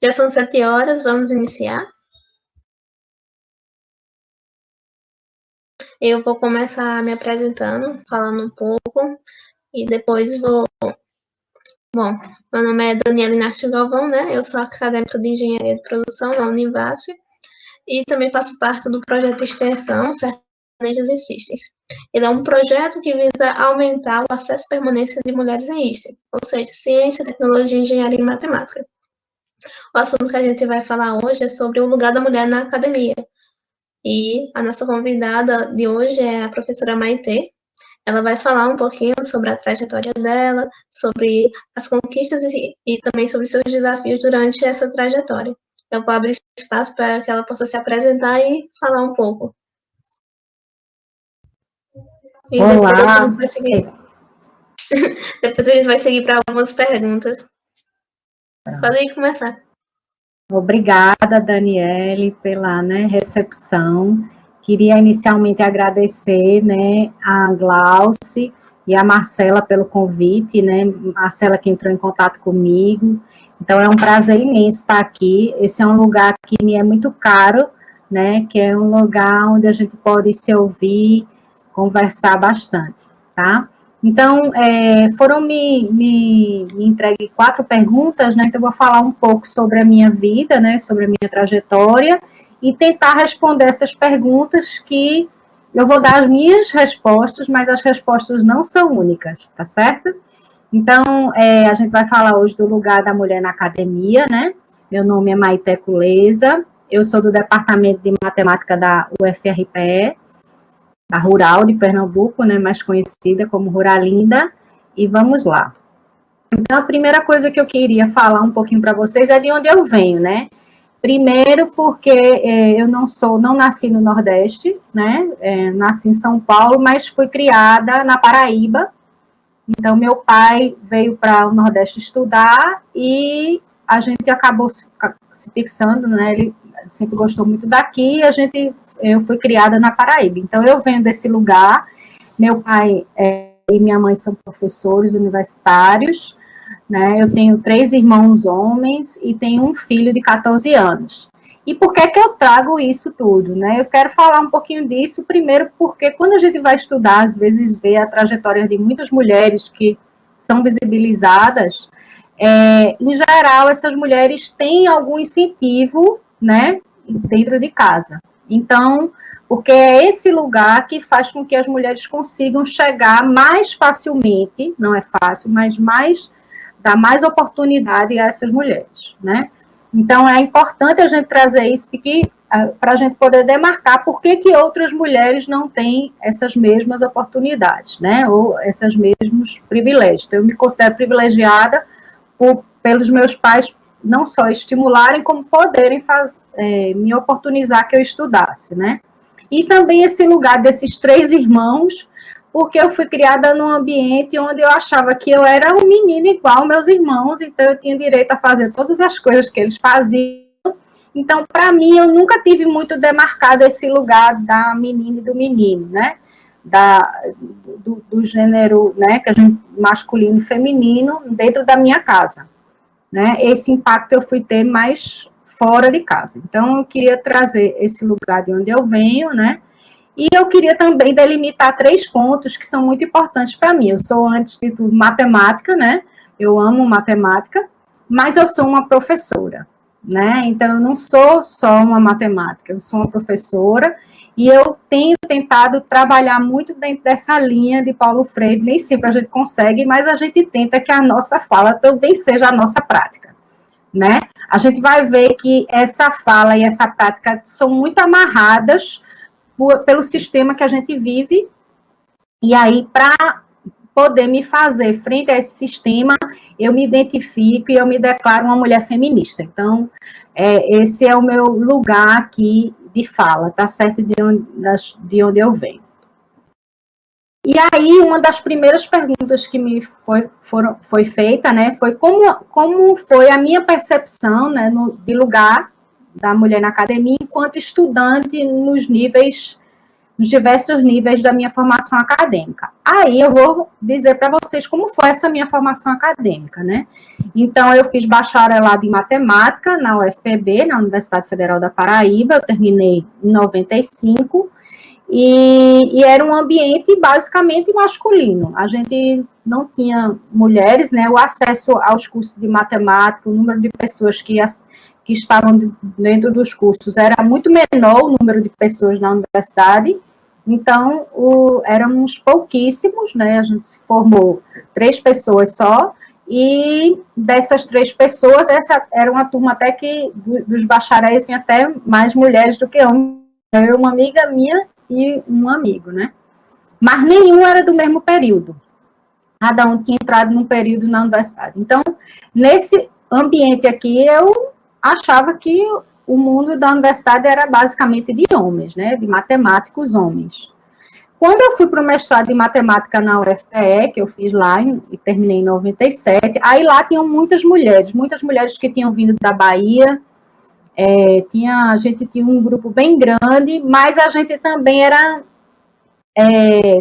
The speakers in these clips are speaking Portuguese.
Já são 7 horas, vamos iniciar. Eu vou começar me apresentando, falando um pouco, e depois vou... Bom, meu nome é Daniela Inácio Galvão, né? Eu sou acadêmica de Engenharia de Produção na Univasf e também faço parte do projeto de extensão Sertanejas em Systems. Ele é um projeto que visa aumentar o acesso e permanência de mulheres em STEM, ou seja, ciência, tecnologia, engenharia e matemática. O assunto que a gente vai falar hoje é sobre o lugar da mulher na academia. E a nossa convidada de hoje é a professora Maitê. Ela vai falar um pouquinho sobre a trajetória dela, sobre as conquistas e também sobre seus desafios durante essa trajetória. Eu vou abrir espaço para que ela possa se apresentar e falar um pouco. E Olá! Depois a gente vai seguir para algumas perguntas. Pode começar. Obrigada, Daniele, pela recepção. Queria inicialmente agradecer a Glauce e a Marcela pelo convite, Marcela que entrou em contato comigo. Então, é um prazer imenso estar aqui. Esse é um lugar que me é muito caro, que é um lugar onde a gente pode se ouvir, conversar bastante, tá? Então, foram me entregue 4 perguntas, então eu vou falar um pouco sobre a minha vida, sobre a minha trajetória, e tentar responder essas perguntas que eu vou dar as minhas respostas, mas as respostas não são únicas, tá certo? Então, a gente vai falar hoje do lugar da mulher na academia, Meu nome é Maité Culeza, eu sou do Departamento de Matemática da UFRPE, da Rural de Pernambuco, mais conhecida como Ruralinda, e vamos lá. Então, a primeira coisa que eu queria falar um pouquinho para vocês é de onde eu venho, Primeiro, porque eu não nasci no Nordeste, nasci em São Paulo, mas fui criada na Paraíba. Então, meu pai veio para o Nordeste estudar e a gente acabou se fixando, Ele sempre gostou muito daqui, eu fui criada na Paraíba. Então, eu venho desse lugar, meu pai e minha mãe são professores universitários, Eu tenho 3 irmãos homens e tenho um filho de 14 anos. E por que eu trago isso tudo, Eu quero falar um pouquinho disso, primeiro porque quando a gente vai estudar, às vezes vê a trajetória de muitas mulheres que são visibilizadas, em geral, essas mulheres têm algum incentivo, dentro de casa. Então, porque é esse lugar que faz com que as mulheres consigam chegar mais facilmente, não é fácil, mas dá mais oportunidade a essas mulheres, Então, é importante a gente trazer isso para a gente poder demarcar por que outras mulheres não têm essas mesmas oportunidades, ou esses mesmos privilégios. Então, eu me considero privilegiada pelos meus pais não só estimularem, como poderem me oportunizar que eu estudasse, E também esse lugar desses 3 irmãos, porque eu fui criada num ambiente onde eu achava que eu era um menino igual meus irmãos, então eu tinha direito a fazer todas as coisas que eles faziam. Então, para mim, eu nunca tive muito demarcado esse lugar da menina e do menino, do gênero, que a gente, masculino e feminino, dentro da minha casa, Esse impacto eu fui ter mais fora de casa. Então, eu queria trazer esse lugar de onde eu venho, E eu queria também delimitar 3 pontos que são muito importantes para mim. Eu sou, antes de tudo, matemática, Eu amo matemática, mas eu sou uma professora, Então, eu não sou só uma matemática, eu sou uma professora e eu tenho tentado trabalhar muito dentro dessa linha de Paulo Freire. Nem sempre a gente consegue, mas a gente tenta que a nossa fala também seja a nossa prática, A gente vai ver que essa fala e essa prática são muito amarradas pelo sistema que a gente vive, e aí, para poder me fazer frente a esse sistema, eu me identifico e eu me declaro uma mulher feminista. Então, esse é o meu lugar aqui de fala, tá certo? De onde eu venho. E aí, uma das primeiras perguntas que me foi feita, foi como foi a minha percepção, de lugar da mulher na academia enquanto estudante nos níveis nos diversos níveis da minha formação acadêmica. Aí eu vou dizer para vocês como foi essa minha formação acadêmica, né? Então, eu fiz bacharelado em matemática na UFPB, na Universidade Federal da Paraíba, eu terminei em 95, e era um ambiente basicamente masculino. A gente não tinha mulheres, né? O acesso aos cursos de matemática, o número de pessoas que estavam dentro dos cursos era muito menor, o número de pessoas na universidade. Então, éramos pouquíssimos, né? A gente se formou 3 pessoas só, e dessas 3 pessoas, essa era uma turma até que, dos bacharéis, tinha até mais mulheres do que homens. Eu, uma amiga minha e um amigo, né? Mas nenhum era do mesmo período. Cada um tinha entrado num período na universidade. Então, nesse ambiente aqui, eu achava que o mundo da universidade era basicamente de homens, né? De matemáticos homens. Quando eu fui para o mestrado em matemática na UFPE, que eu fiz lá e terminei em 97, aí lá tinham muitas mulheres que tinham vindo da Bahia, a gente tinha um grupo bem grande, mas a gente também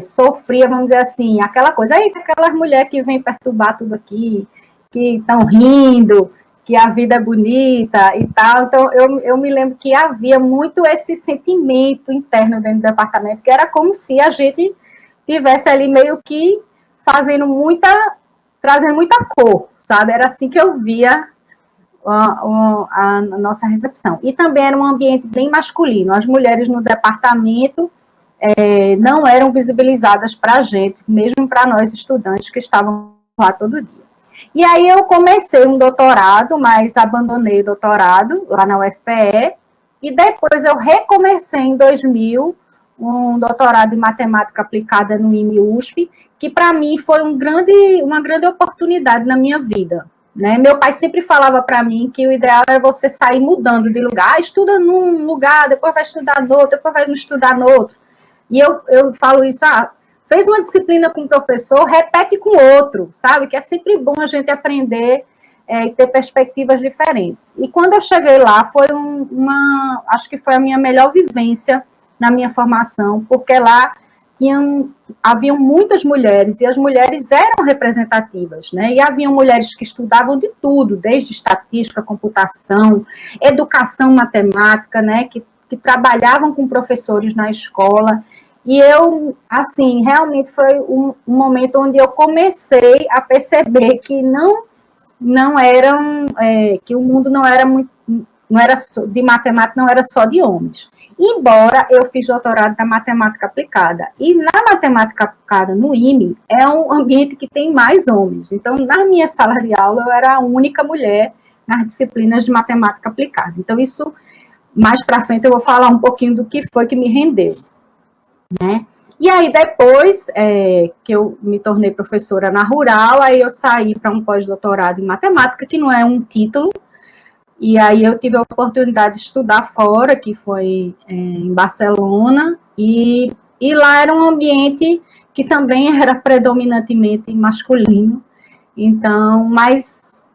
sofria, vamos dizer assim, aquela coisa, aí aquelas mulheres que vêm perturbar tudo aqui, que estão rindo, que a vida é bonita e tal. Então, eu me lembro que havia muito esse sentimento interno dentro do departamento, que era como se a gente tivesse ali meio que trazendo muita cor, sabe? Era assim que eu via a nossa recepção. E também era um ambiente bem masculino. As mulheres no departamento não eram visibilizadas para a gente, mesmo para nós estudantes que estavam lá todo dia. E aí eu comecei um doutorado, mas abandonei o doutorado lá na UFPE, e depois eu recomecei em 2000 um doutorado em matemática aplicada no IME-USP, que para mim foi uma grande oportunidade na minha vida. Né? Meu pai sempre falava para mim que o ideal é você sair mudando de lugar, estuda num lugar, depois vai estudar no outro, depois vai estudar no outro. E eu falo isso, fez uma disciplina com o professor, repete com outro, sabe? Que é sempre bom a gente aprender e ter perspectivas diferentes. E quando eu cheguei lá, foi acho que foi a minha melhor vivência na minha formação, porque lá haviam muitas mulheres, e as mulheres eram representativas, né? E haviam mulheres que estudavam de tudo, desde estatística, computação, educação matemática, né? Que trabalhavam com professores na escola. E eu, assim, realmente foi um momento onde eu comecei a perceber que que o mundo não era de matemática, não era só de homens. Embora eu fiz doutorado na matemática aplicada. E na matemática aplicada, no IME, é um ambiente que tem mais homens. Então, na minha sala de aula, eu era a única mulher nas disciplinas de matemática aplicada. Então, isso, mais para frente, eu vou falar um pouquinho do que foi que me rendeu. Né? E aí, depois que eu me tornei professora na Rural, aí eu saí para um pós-doutorado em matemática, que não é um título, e aí eu tive a oportunidade de estudar fora, que foi em Barcelona, e lá era um ambiente que também era predominantemente masculino, então, mas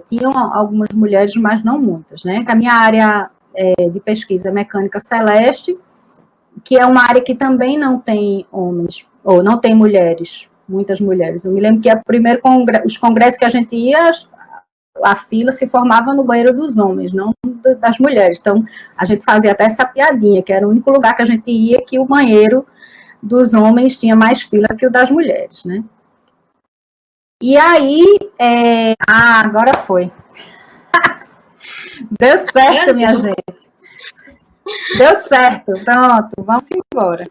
tinham algumas mulheres, mas não muitas, né? A minha área de pesquisa é mecânica celeste, que é uma área que também não tem homens, ou não tem mulheres, muitas mulheres. Eu me lembro que os congressos que a gente ia, a fila se formava no banheiro dos homens, não das mulheres. Então, a gente fazia até essa piadinha, que era o único lugar que a gente ia que o banheiro dos homens tinha mais fila que o das mulheres, né? E aí, agora foi. Deu certo, minha gente. Deu certo, pronto, vamos embora.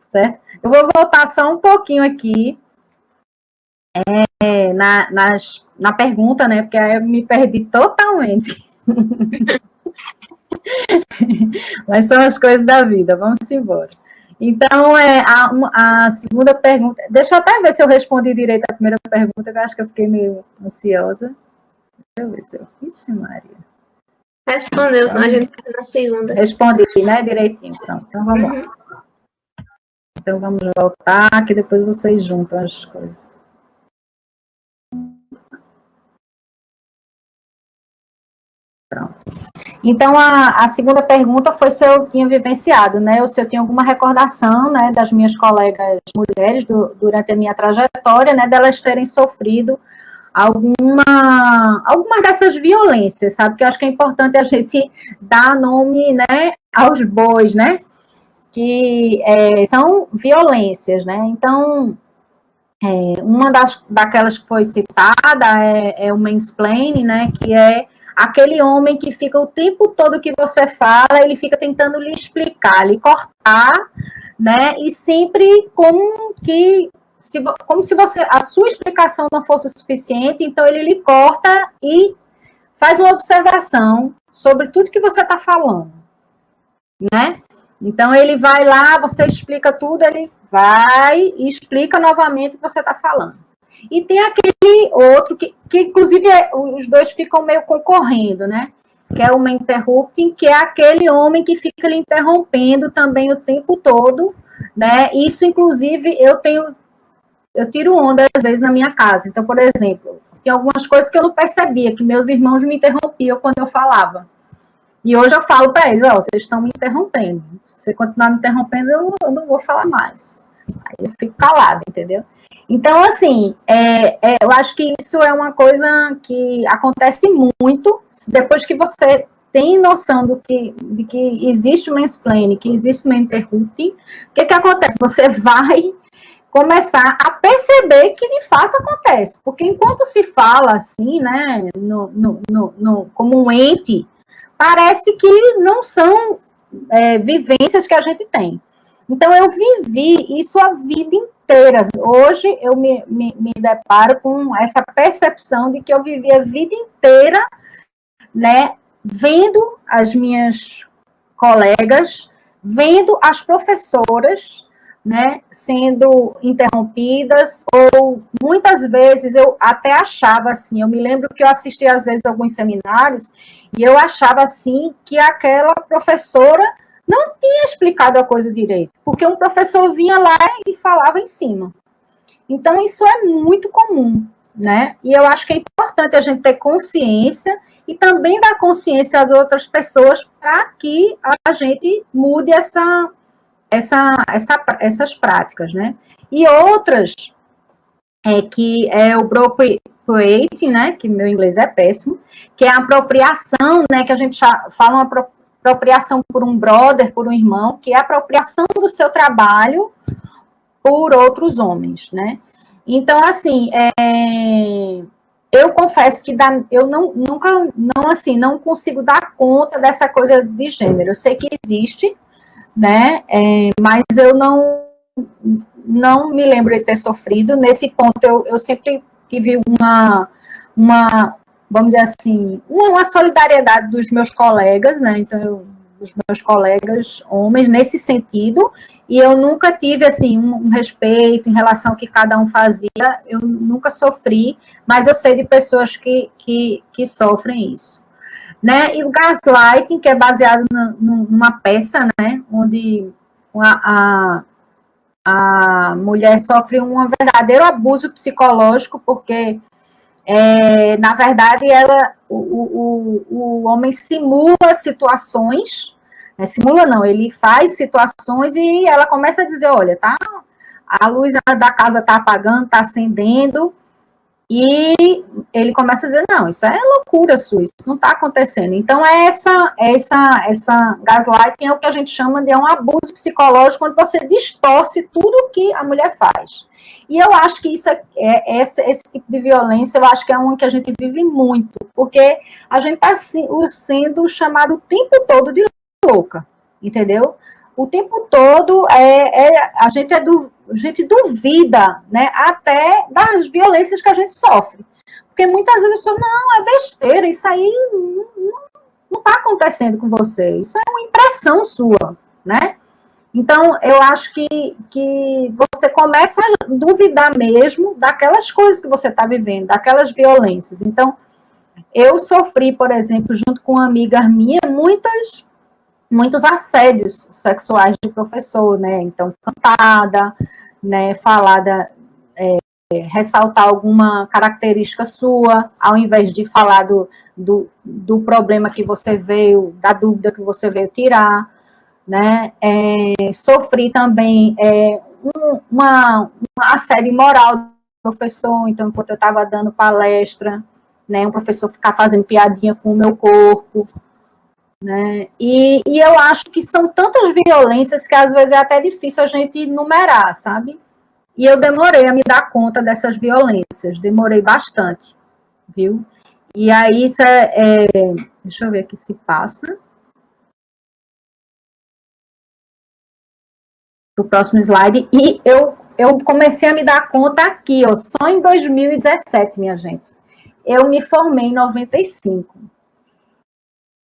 Certo? Eu vou voltar só um pouquinho aqui na pergunta, né? Porque aí eu me perdi totalmente. Mas são as coisas da vida, vamos embora. Então, a segunda pergunta. Deixa eu até ver se eu respondi direito a primeira pergunta, que eu acho que eu fiquei meio ansiosa. Deixa eu ver se eu. Ixi, Maria. Respondeu, então, a gente tá na segunda. Respondi, né? Direitinho. Pronto, então vamos lá. Então vamos voltar, que depois vocês juntam as coisas. Pronto. Então, a segunda pergunta foi se eu tinha vivenciado, né, ou se eu tinha alguma recordação, né, das minhas colegas mulheres durante a minha trajetória, né, delas terem sofrido alguma dessas violências, sabe? Que eu acho que é importante a gente dar nome, né, aos bois, né, que são violências, né? Então, uma daquelas que foi citada é o mansplaining, né, que é aquele homem que fica o tempo todo que você fala, ele fica tentando lhe explicar, lhe cortar, né, e sempre como se a sua explicação não fosse suficiente, então ele lhe corta e faz uma observação sobre tudo que você está falando, né? Então ele vai lá, você explica tudo, ele vai e explica novamente o que você está falando. E tem aquele outro que inclusive os dois ficam meio concorrendo, né? Que é o interrupting, que é aquele homem que fica lhe interrompendo também o tempo todo, né? Isso, inclusive, eu tiro onda às vezes na minha casa. Então, por exemplo, tinha algumas coisas que eu não percebia, que meus irmãos me interrompiam quando eu falava. E hoje eu falo para eles, vocês estão me interrompendo. Se você continuar me interrompendo, eu não vou falar mais. Aí eu fico calada, entendeu? Então, assim, eu acho que isso é uma coisa que acontece muito depois que você tem noção de que existe o mansplaining, que existe o interrupting. O que acontece? Você vai começar a perceber que de fato acontece. Porque enquanto se fala assim, né, como um ente, parece que não são vivências que a gente tem. Então, eu vivi isso a vida inteira. Hoje, eu me deparo com essa percepção de que eu vivi a vida inteira, né, vendo as minhas colegas, vendo as professoras, né, sendo interrompidas, ou muitas vezes eu até achava assim, eu me lembro que eu assisti às vezes alguns seminários, e eu achava assim, que aquela professora não tinha explicado a coisa direito, porque um professor vinha lá e falava em cima. Então, isso é muito comum, né? E eu acho que é importante a gente ter consciência e também dar consciência às outras pessoas para que a gente mude essas práticas, né? E outras que é o appropriating, né? Que meu inglês é péssimo, que é a apropriação, né? Que a gente fala uma apropriação por um brother, por um irmão, que é a apropriação do seu trabalho por outros homens, né? Então, assim, eu confesso que eu não consigo dar conta dessa coisa de gênero. Eu sei que existe, né? Mas eu não me lembro de ter sofrido. Nesse ponto, eu sempre tive vamos dizer assim, uma solidariedade dos meus colegas, né? Então, dos meus colegas homens nesse sentido, e eu nunca tive, assim, um respeito em relação ao que cada um fazia, eu nunca sofri, mas eu sei de pessoas que sofrem isso. Né? E o gaslighting, que é baseado numa peça, né? Onde a mulher sofre um verdadeiro abuso psicológico, porque na verdade, o homem simula situações, simula não, ele faz situações e ela começa a dizer, olha, tá, a luz da casa tá apagando, tá acendendo, e ele começa a dizer, não, isso é loucura sua, isso não está acontecendo. Então, essa gaslighting é o que a gente chama de um abuso psicológico, quando você distorce tudo que a mulher faz. E eu acho que esse tipo de violência, eu acho que é uma que a gente vive muito, porque a gente está sendo chamado o tempo todo de louca, entendeu? O tempo todo a gente duvida, né, até das violências que a gente sofre. Porque muitas vezes a pessoa, não, é besteira, isso aí não está acontecendo com você, isso é uma impressão sua, né? Então, eu acho que você começa a duvidar mesmo daquelas coisas que você está vivendo, daquelas violências. Então, eu sofri, por exemplo, junto com amigas minhas, muitos assédios sexuais de professor, né? Então, cantada, né? Falada ressaltar alguma característica sua, ao invés de falar do problema que você veio, da dúvida que você veio tirar, né? Sofri também uma assédio moral do professor, então, enquanto eu estava dando palestra, né, um professor ficar fazendo piadinha com o meu corpo, né? E eu acho que são tantas violências que às vezes é até difícil a gente numerar, sabe? E eu demorei a me dar conta dessas violências, demorei bastante, viu? E aí, isso deixa eu ver aqui se passa. Para o próximo slide. E eu comecei a me dar conta aqui, ó, só em 2017, minha gente. Eu me formei em 95.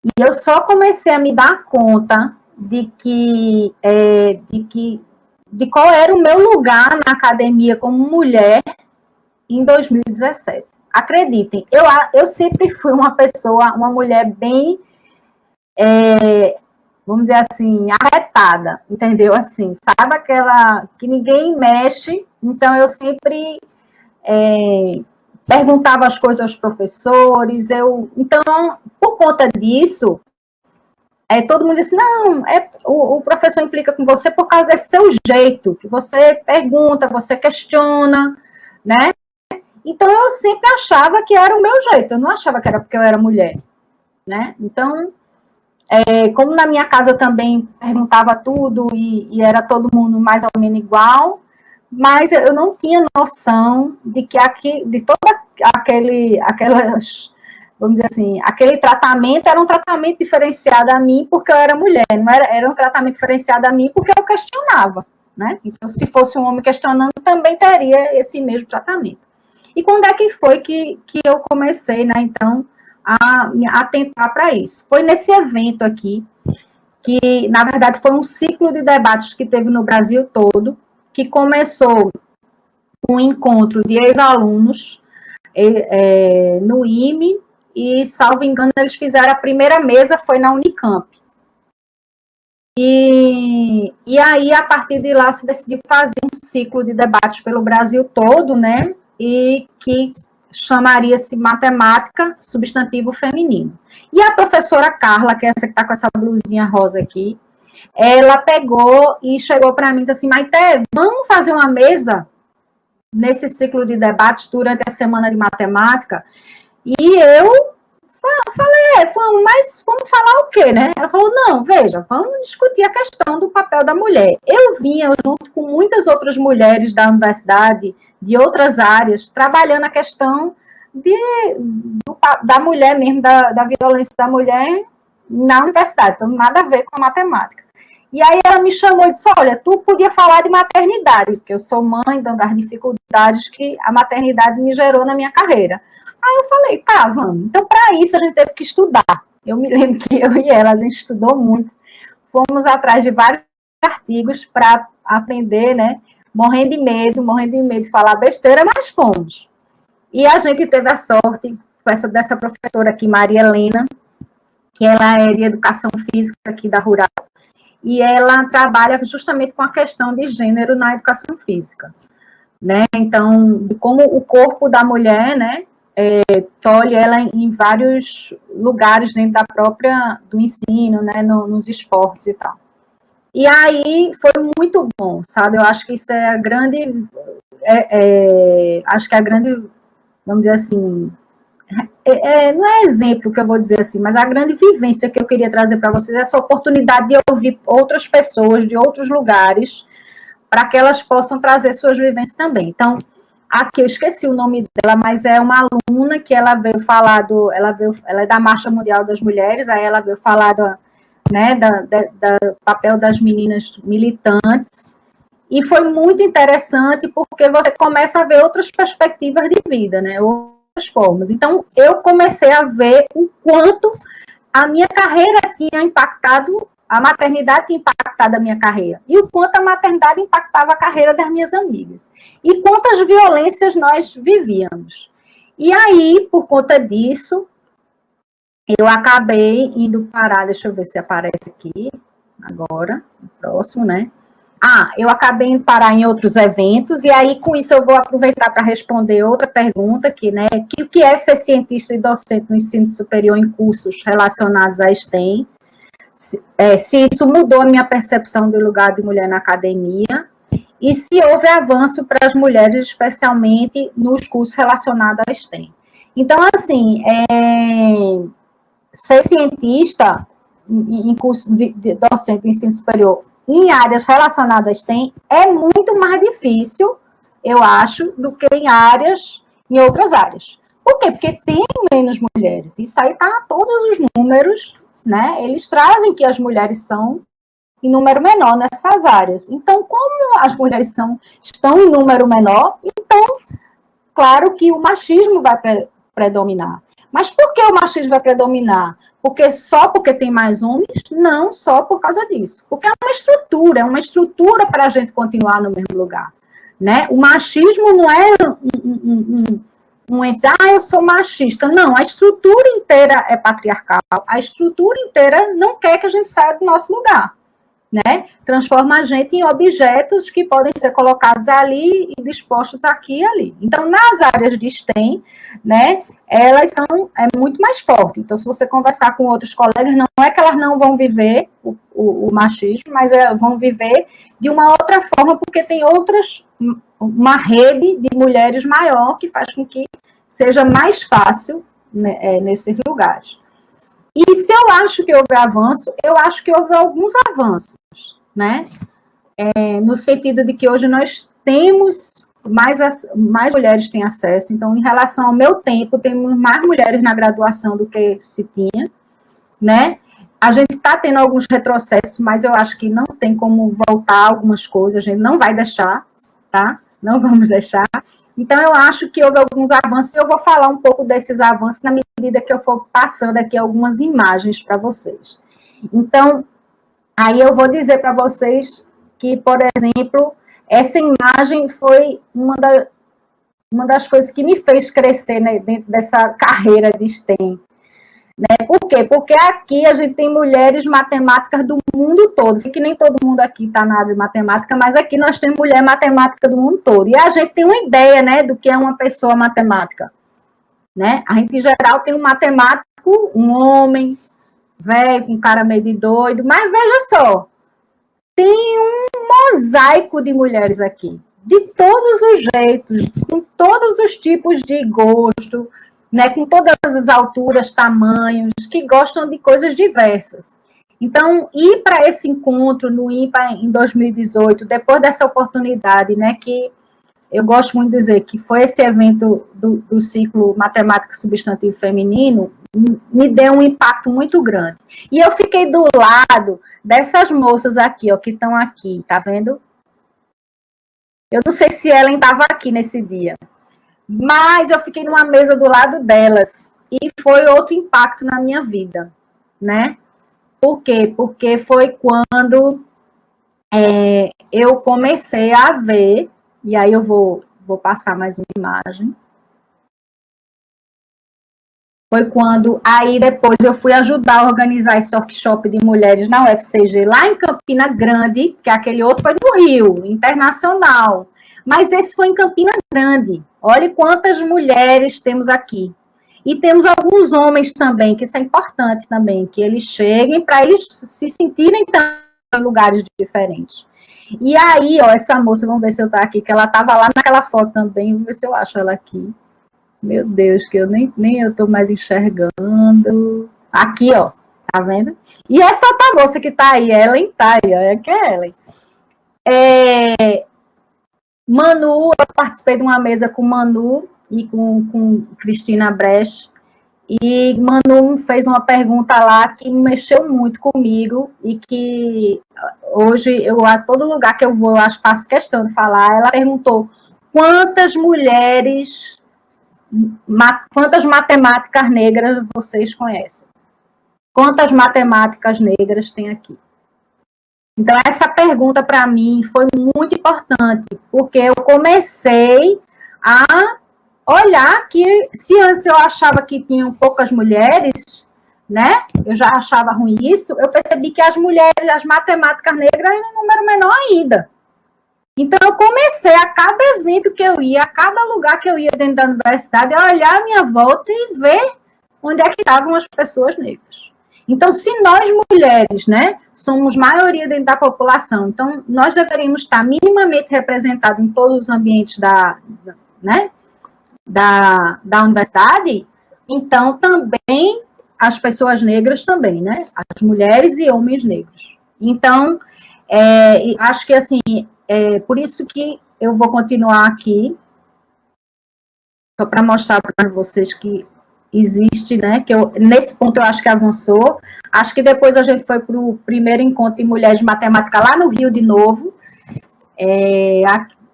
E eu só comecei a me dar conta de qual era o meu lugar na academia como mulher em 2017. Acreditem, eu sempre fui uma pessoa, uma mulher bem, vamos dizer assim, arretada, entendeu? Assim, sabe aquela que ninguém mexe, então eu sempre perguntava as coisas aos professores, então, por conta disso, todo mundo disse, não, o professor implica com você por causa desse seu jeito, que você pergunta, você questiona, né? Então, eu sempre achava que era o meu jeito, eu não achava que era porque eu era mulher, né? Então, como na minha casa eu também perguntava tudo e era todo mundo mais ou menos igual, mas eu não tinha noção de que de todo aquelas, vamos dizer assim, aquele tratamento era um tratamento diferenciado a mim porque eu era mulher, não era um tratamento diferenciado a mim porque eu questionava, né? Então, se fosse um homem questionando, também teria esse mesmo tratamento. E quando é que foi que eu comecei, né, então, a atentar para isso? Foi nesse evento aqui, que, na verdade, foi um ciclo de debates que teve no Brasil todo, que começou com um encontro de ex-alunos no IME, e, salvo engano, eles fizeram a primeira mesa, foi na Unicamp. E aí, a partir de lá, se decidiu fazer um ciclo de debates pelo Brasil todo, né, e que chamaria-se Matemática Substantivo Feminino. E a professora Carla, que é essa que está com essa blusinha rosa aqui, ela pegou e chegou para mim e disse assim, Maite, vamos fazer uma mesa nesse ciclo de debates durante a semana de matemática? E eu falei, mas vamos falar o quê, né? Ela falou, não, veja, vamos discutir a questão do papel da mulher. Eu vinha junto com muitas outras mulheres da universidade, de outras áreas, trabalhando a questão da mulher mesmo, da violência da mulher na universidade, então nada a ver com a matemática. E aí ela me chamou e disse, olha, tu podia falar de maternidade, porque eu sou mãe, então das dificuldades que a maternidade me gerou na minha carreira. Aí eu falei, tá, vamos. Então, para isso, a gente teve que estudar. Eu me lembro que eu e ela, a gente estudou muito. Fomos atrás de vários artigos para aprender, né? Morrendo de medo de falar besteira, mas fomos. E a gente teve a sorte dessa professora aqui, Maria Helena, que ela é de educação física aqui da Rural, e ela trabalha justamente com a questão de gênero na educação física, né? Então, de como o corpo da mulher, né, tolhe ela em vários lugares dentro do ensino, né, nos esportes e tal. E aí foi muito bom, sabe? Eu acho que isso é a grande, acho que é a grande, vamos dizer assim, não é exemplo que eu vou dizer assim, mas a grande vivência que eu queria trazer para vocês é essa oportunidade de ouvir outras pessoas de outros lugares, para que elas possam trazer suas vivências também. Então, aqui eu esqueci o nome dela, mas é uma aluna que ela veio falar ela é da Marcha Mundial das Mulheres, aí ela veio falar né, do papel das meninas militantes, e foi muito interessante porque você começa a ver outras perspectivas de vida, né, outras formas. Então, eu comecei a ver o quanto a minha carreira tinha impactado, a maternidade tinha impactado a minha carreira, e o quanto a maternidade impactava a carreira das minhas amigas, e quantas violências nós vivíamos. E aí, por conta disso, eu acabei indo parar, deixa eu ver se aparece aqui, agora, o próximo, né? eu acabei de parar em outros eventos, e aí com isso eu vou aproveitar para responder outra pergunta aqui, né? O que é ser cientista e docente no ensino superior em cursos relacionados à STEM? Se isso mudou a minha percepção do lugar de mulher na academia, e se houve avanço para as mulheres, especialmente nos cursos relacionados à STEM. Então, assim, ser cientista em curso de docente de ensino superior em áreas relacionadas à STEM é muito mais difícil, eu acho, do que em outras áreas. Por quê? Porque tem menos mulheres. Isso aí está todos os números, né? Eles trazem que as mulheres são em número menor nessas áreas. Então, como as mulheres estão em número menor, então, claro que o machismo vai predominar. Mas por que o machismo vai predominar? Só porque tem mais homens? Não só por causa disso. Porque é uma estrutura para a gente continuar no mesmo lugar. Né? O machismo não é eu sou machista. Não, a estrutura inteira é patriarcal. A estrutura inteira não quer que a gente saia do nosso lugar. Né? Transforma a gente em objetos que podem ser colocados ali e dispostos aqui e ali. Então, nas áreas de STEM, né, elas é muito mais forte. Então, se você conversar com outros colegas, não é que elas não vão viver o machismo, mas vão viver de uma outra forma, porque tem uma rede de mulheres maior que faz com que seja mais fácil, né, nesses lugares. E se eu acho que houve avanço, eu acho que houve alguns avanços, né? No sentido de que hoje nós temos mais mulheres têm acesso. Então, em relação ao meu tempo, temos mais mulheres na graduação do que se tinha, né? A gente está tendo alguns retrocessos, mas eu acho que não tem como voltar algumas coisas, a gente não vai deixar, tá? Não vamos deixar. Então, eu acho que houve alguns avanços, e eu vou falar um pouco desses avanços na medida que eu for passando aqui algumas imagens para vocês. Então, aí eu vou dizer para vocês que, por exemplo, essa imagem foi uma das coisas que me fez crescer, né, dentro dessa carreira de STEM. Né? Por quê? Porque aqui a gente tem mulheres matemáticas do mundo todo. Sei que nem todo mundo aqui está na área de matemática, mas aqui nós temos mulher matemática do mundo todo. E a gente tem uma ideia, né, do que é uma pessoa matemática. Né? A gente, em geral, tem um matemático, um homem, velho, um cara meio de doido. Mas veja só, tem um mosaico de mulheres aqui. De todos os jeitos, com todos os tipos de gosto, né, com todas as alturas, tamanhos, que gostam de coisas diversas. Então, ir para esse encontro no IMPA em 2018, depois dessa oportunidade, né, que eu gosto muito de dizer que foi esse evento do ciclo Matemática Substantivo Feminino, me deu um impacto muito grande. E eu fiquei do lado dessas moças aqui, ó, que estão aqui, tá vendo? Eu não sei se Ellen estava aqui nesse dia, mas eu fiquei numa mesa do lado delas e foi outro impacto na minha vida, né? Por quê? Porque foi quando eu comecei a ver, e aí eu vou passar mais uma imagem. Foi quando, aí depois eu fui ajudar a organizar esse workshop de mulheres na UFCG, lá em Campina Grande, que aquele outro foi no Rio, internacional. Mas esse foi em Campina Grande. Olha quantas mulheres temos aqui. E temos alguns homens também, que isso é importante também, que eles cheguem para eles se sentirem em lugares diferentes. E aí, ó, essa moça, vamos ver se eu estou aqui, que ela estava lá naquela foto também, vamos ver se eu acho ela aqui. Meu Deus, que eu nem eu estou mais enxergando. Aqui, ó, tá vendo? E essa outra moça que tá aí, Ellen tá aí, ó, que é Ellen. Manu, eu participei de uma mesa com Manu e com Cristina Brecht, e Manu fez uma pergunta lá que mexeu muito comigo e que hoje, a todo lugar que eu vou, eu faço questão de falar. Ela perguntou quantas matemáticas negras vocês conhecem? Quantas matemáticas negras tem aqui? Então, essa pergunta para mim foi muito importante, porque eu comecei a olhar que, se antes eu achava que tinham poucas mulheres, né, eu já achava ruim isso, eu percebi que as mulheres, as matemáticas negras, eram um número menor ainda, Então, eu comecei a cada evento que eu ia, a cada lugar que eu ia dentro da universidade, a olhar a minha volta e ver onde é que estavam as pessoas negras. Então, se nós mulheres, né, somos maioria dentro da população, então nós deveríamos estar minimamente representados em todos os ambientes né, da universidade, então também as pessoas negras também, né, as mulheres e homens negros. Então, acho que assim, por isso que eu vou continuar aqui, só para mostrar para vocês que existe, né, que nesse ponto eu acho que avançou. Acho que depois a gente foi para o primeiro encontro de mulheres de matemática lá no Rio de novo,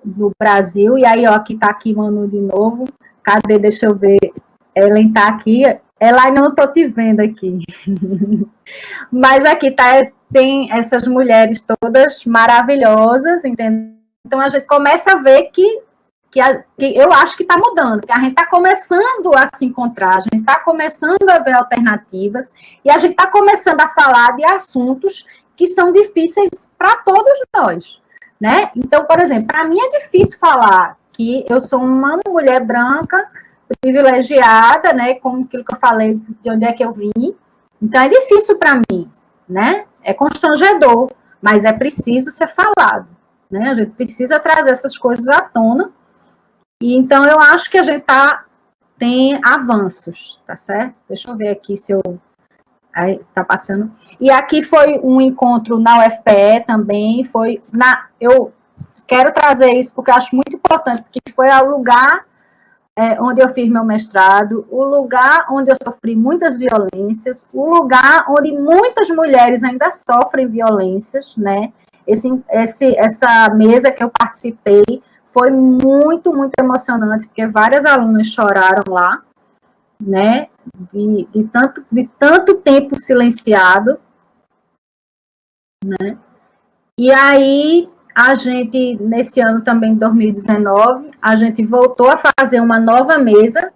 no Brasil, e aí, ó, aqui está aqui Manu de novo. Cadê? Deixa eu ver. Ellen está aqui. Ela não estou te vendo aqui. Mas aqui tem essas mulheres todas maravilhosas, entendeu? Então a gente começa a ver que eu acho que está mudando, que a gente está começando a se encontrar, a gente está começando a ver alternativas, e a gente está começando a falar de assuntos que são difíceis para todos nós, né? Então, por exemplo, para mim é difícil falar que eu sou uma mulher branca, privilegiada, né, como aquilo que eu falei, de onde é que eu vim. Então, é difícil para mim, né? É constrangedor, mas é preciso ser falado, né? A gente precisa trazer essas coisas à tona. E então eu acho que a gente tem avanços, tá certo? Deixa eu ver aqui se eu... Aí, tá passando. E aqui foi um encontro na UFPE também, eu quero trazer isso porque eu acho muito importante, porque foi o lugar onde eu fiz meu mestrado, o lugar onde eu sofri muitas violências, o lugar onde muitas mulheres ainda sofrem violências, né? Essa mesa que eu participei foi muito, muito emocionante, porque várias alunas choraram lá, né? De tanto tempo silenciado, né? E aí, a gente, nesse ano também, 2019, a gente voltou a fazer uma nova mesa,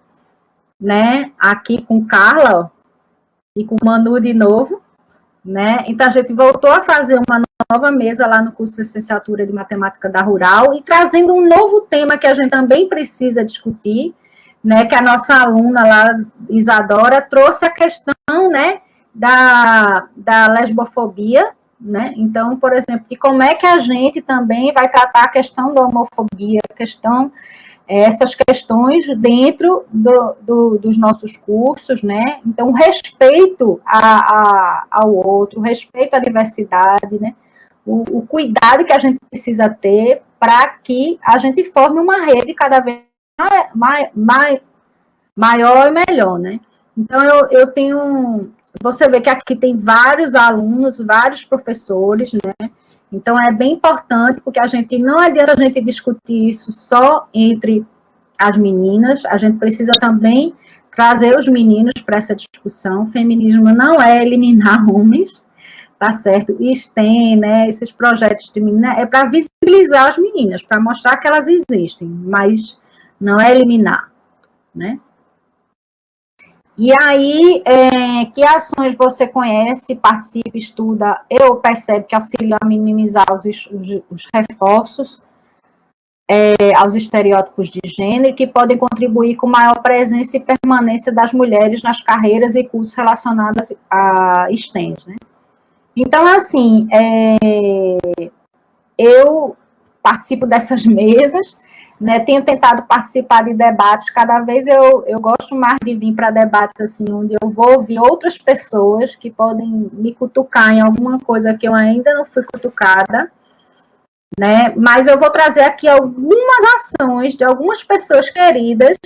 né? Aqui com Carla, ó, e com Manu de novo, né? Então, a gente voltou a fazer uma nova mesa lá no curso de licenciatura de matemática da Rural e trazendo um novo tema que a gente também precisa discutir, né? Que a nossa aluna lá, Isadora, trouxe a questão, né? Da lesbofobia, né? Então, por exemplo, de como é que a gente também vai tratar a questão da homofobia, essas questões dentro dos nossos cursos, né? Então, o respeito ao outro, o respeito à diversidade, né? O cuidado que a gente precisa ter para que a gente forme uma rede cada vez maior e melhor, né? Então, eu tenho... Você vê que aqui tem vários alunos, vários professores, né? Então, é bem importante, porque não adianta a gente discutir isso só entre as meninas, a gente precisa também trazer os meninos para essa discussão. Feminismo não é eliminar homens, tá certo? E STEM, né, esses projetos de menina, é para visibilizar as meninas, para mostrar que elas existem, mas não é eliminar, né? E aí, que ações você conhece, participa, estuda, ou percebe que auxiliam a minimizar os reforços aos estereótipos de gênero, que podem contribuir com maior presença e permanência das mulheres nas carreiras e cursos relacionados a STEM, né? Então, assim, eu participo dessas mesas, né, tenho tentado participar de debates, cada vez eu gosto mais de vir para debates assim, onde eu vou ouvir outras pessoas que podem me cutucar em alguma coisa que eu ainda não fui cutucada, né, mas eu vou trazer aqui algumas ações de algumas pessoas queridas,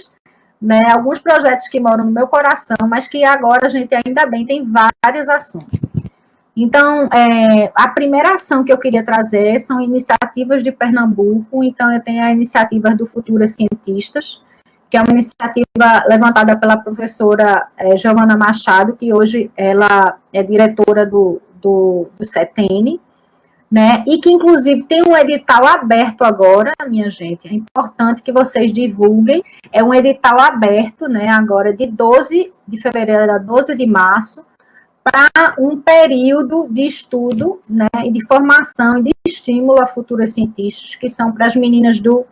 né, alguns projetos que moram no meu coração, mas que agora a gente ainda bem tem várias ações. Então, a primeira ação que eu queria trazer são iniciativas de Pernambuco. Então, eu tenho a iniciativa do Futuras Cientistas, que é uma iniciativa levantada pela professora Giovana Machado, que hoje ela é diretora do CETN, né? E que, inclusive, tem um edital aberto agora, minha gente. É importante que vocês divulguem. É um edital aberto, né? Agora, de 12 de fevereiro a 12 de março, para um período de estudo, né, e de formação e de estímulo a futuras cientistas, que são para as meninas do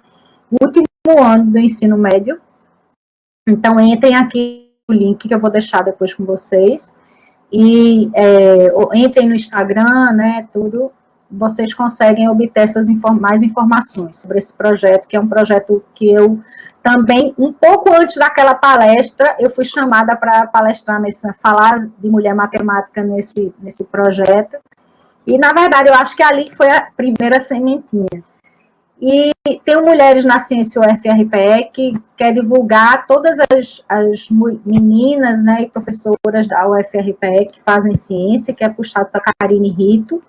último ano do ensino médio. Então, entrem aqui no link que eu vou deixar depois com vocês, e entrem no Instagram, né, tudo, vocês conseguem obter mais informações sobre esse projeto, que é um projeto que eu também, um pouco antes daquela palestra, eu fui chamada para palestrar, falar de mulher matemática nesse projeto, e, na verdade, eu acho que ali foi a primeira sementinha. E tem Mulheres na Ciência UFRPE, que quer divulgar todas as meninas, né, e professoras da UFRPE que fazem ciência, que é puxado para Karine Rito,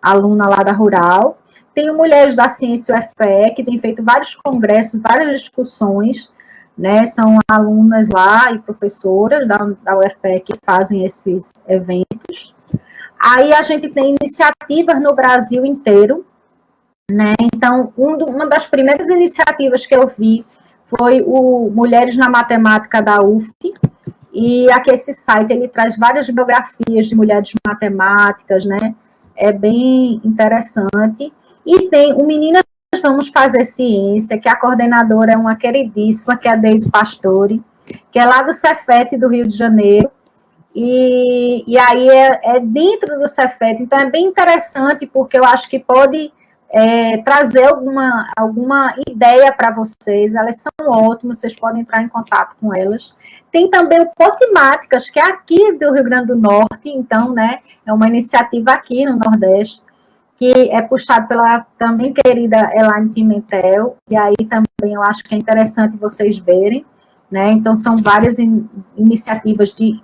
aluna lá da Rural. Tem Mulheres da Ciência UFPE, que tem feito vários congressos, várias discussões, né, são alunas lá e professoras da UFPE que fazem esses eventos. Aí a gente tem iniciativas no Brasil inteiro, né, então uma das primeiras iniciativas que eu vi foi o Mulheres na Matemática da UF, e aqui esse site, ele traz várias biografias de mulheres matemáticas, né, é bem interessante. E tem o Meninas Vamos Fazer Ciência, que a coordenadora é uma queridíssima, que é a Deise Pastore, que é lá do Cefet, do Rio de Janeiro, e aí é dentro do Cefet, então é bem interessante, porque eu acho que pode trazer alguma ideia para vocês, elas são ótimas, vocês podem entrar em contato com elas. Tem também o Potimáticas, que é aqui do Rio Grande do Norte, então, né, é uma iniciativa aqui no Nordeste, que é puxado pela também querida Elaine Pimentel, e aí também eu acho que é interessante vocês verem, né, então são várias iniciativas de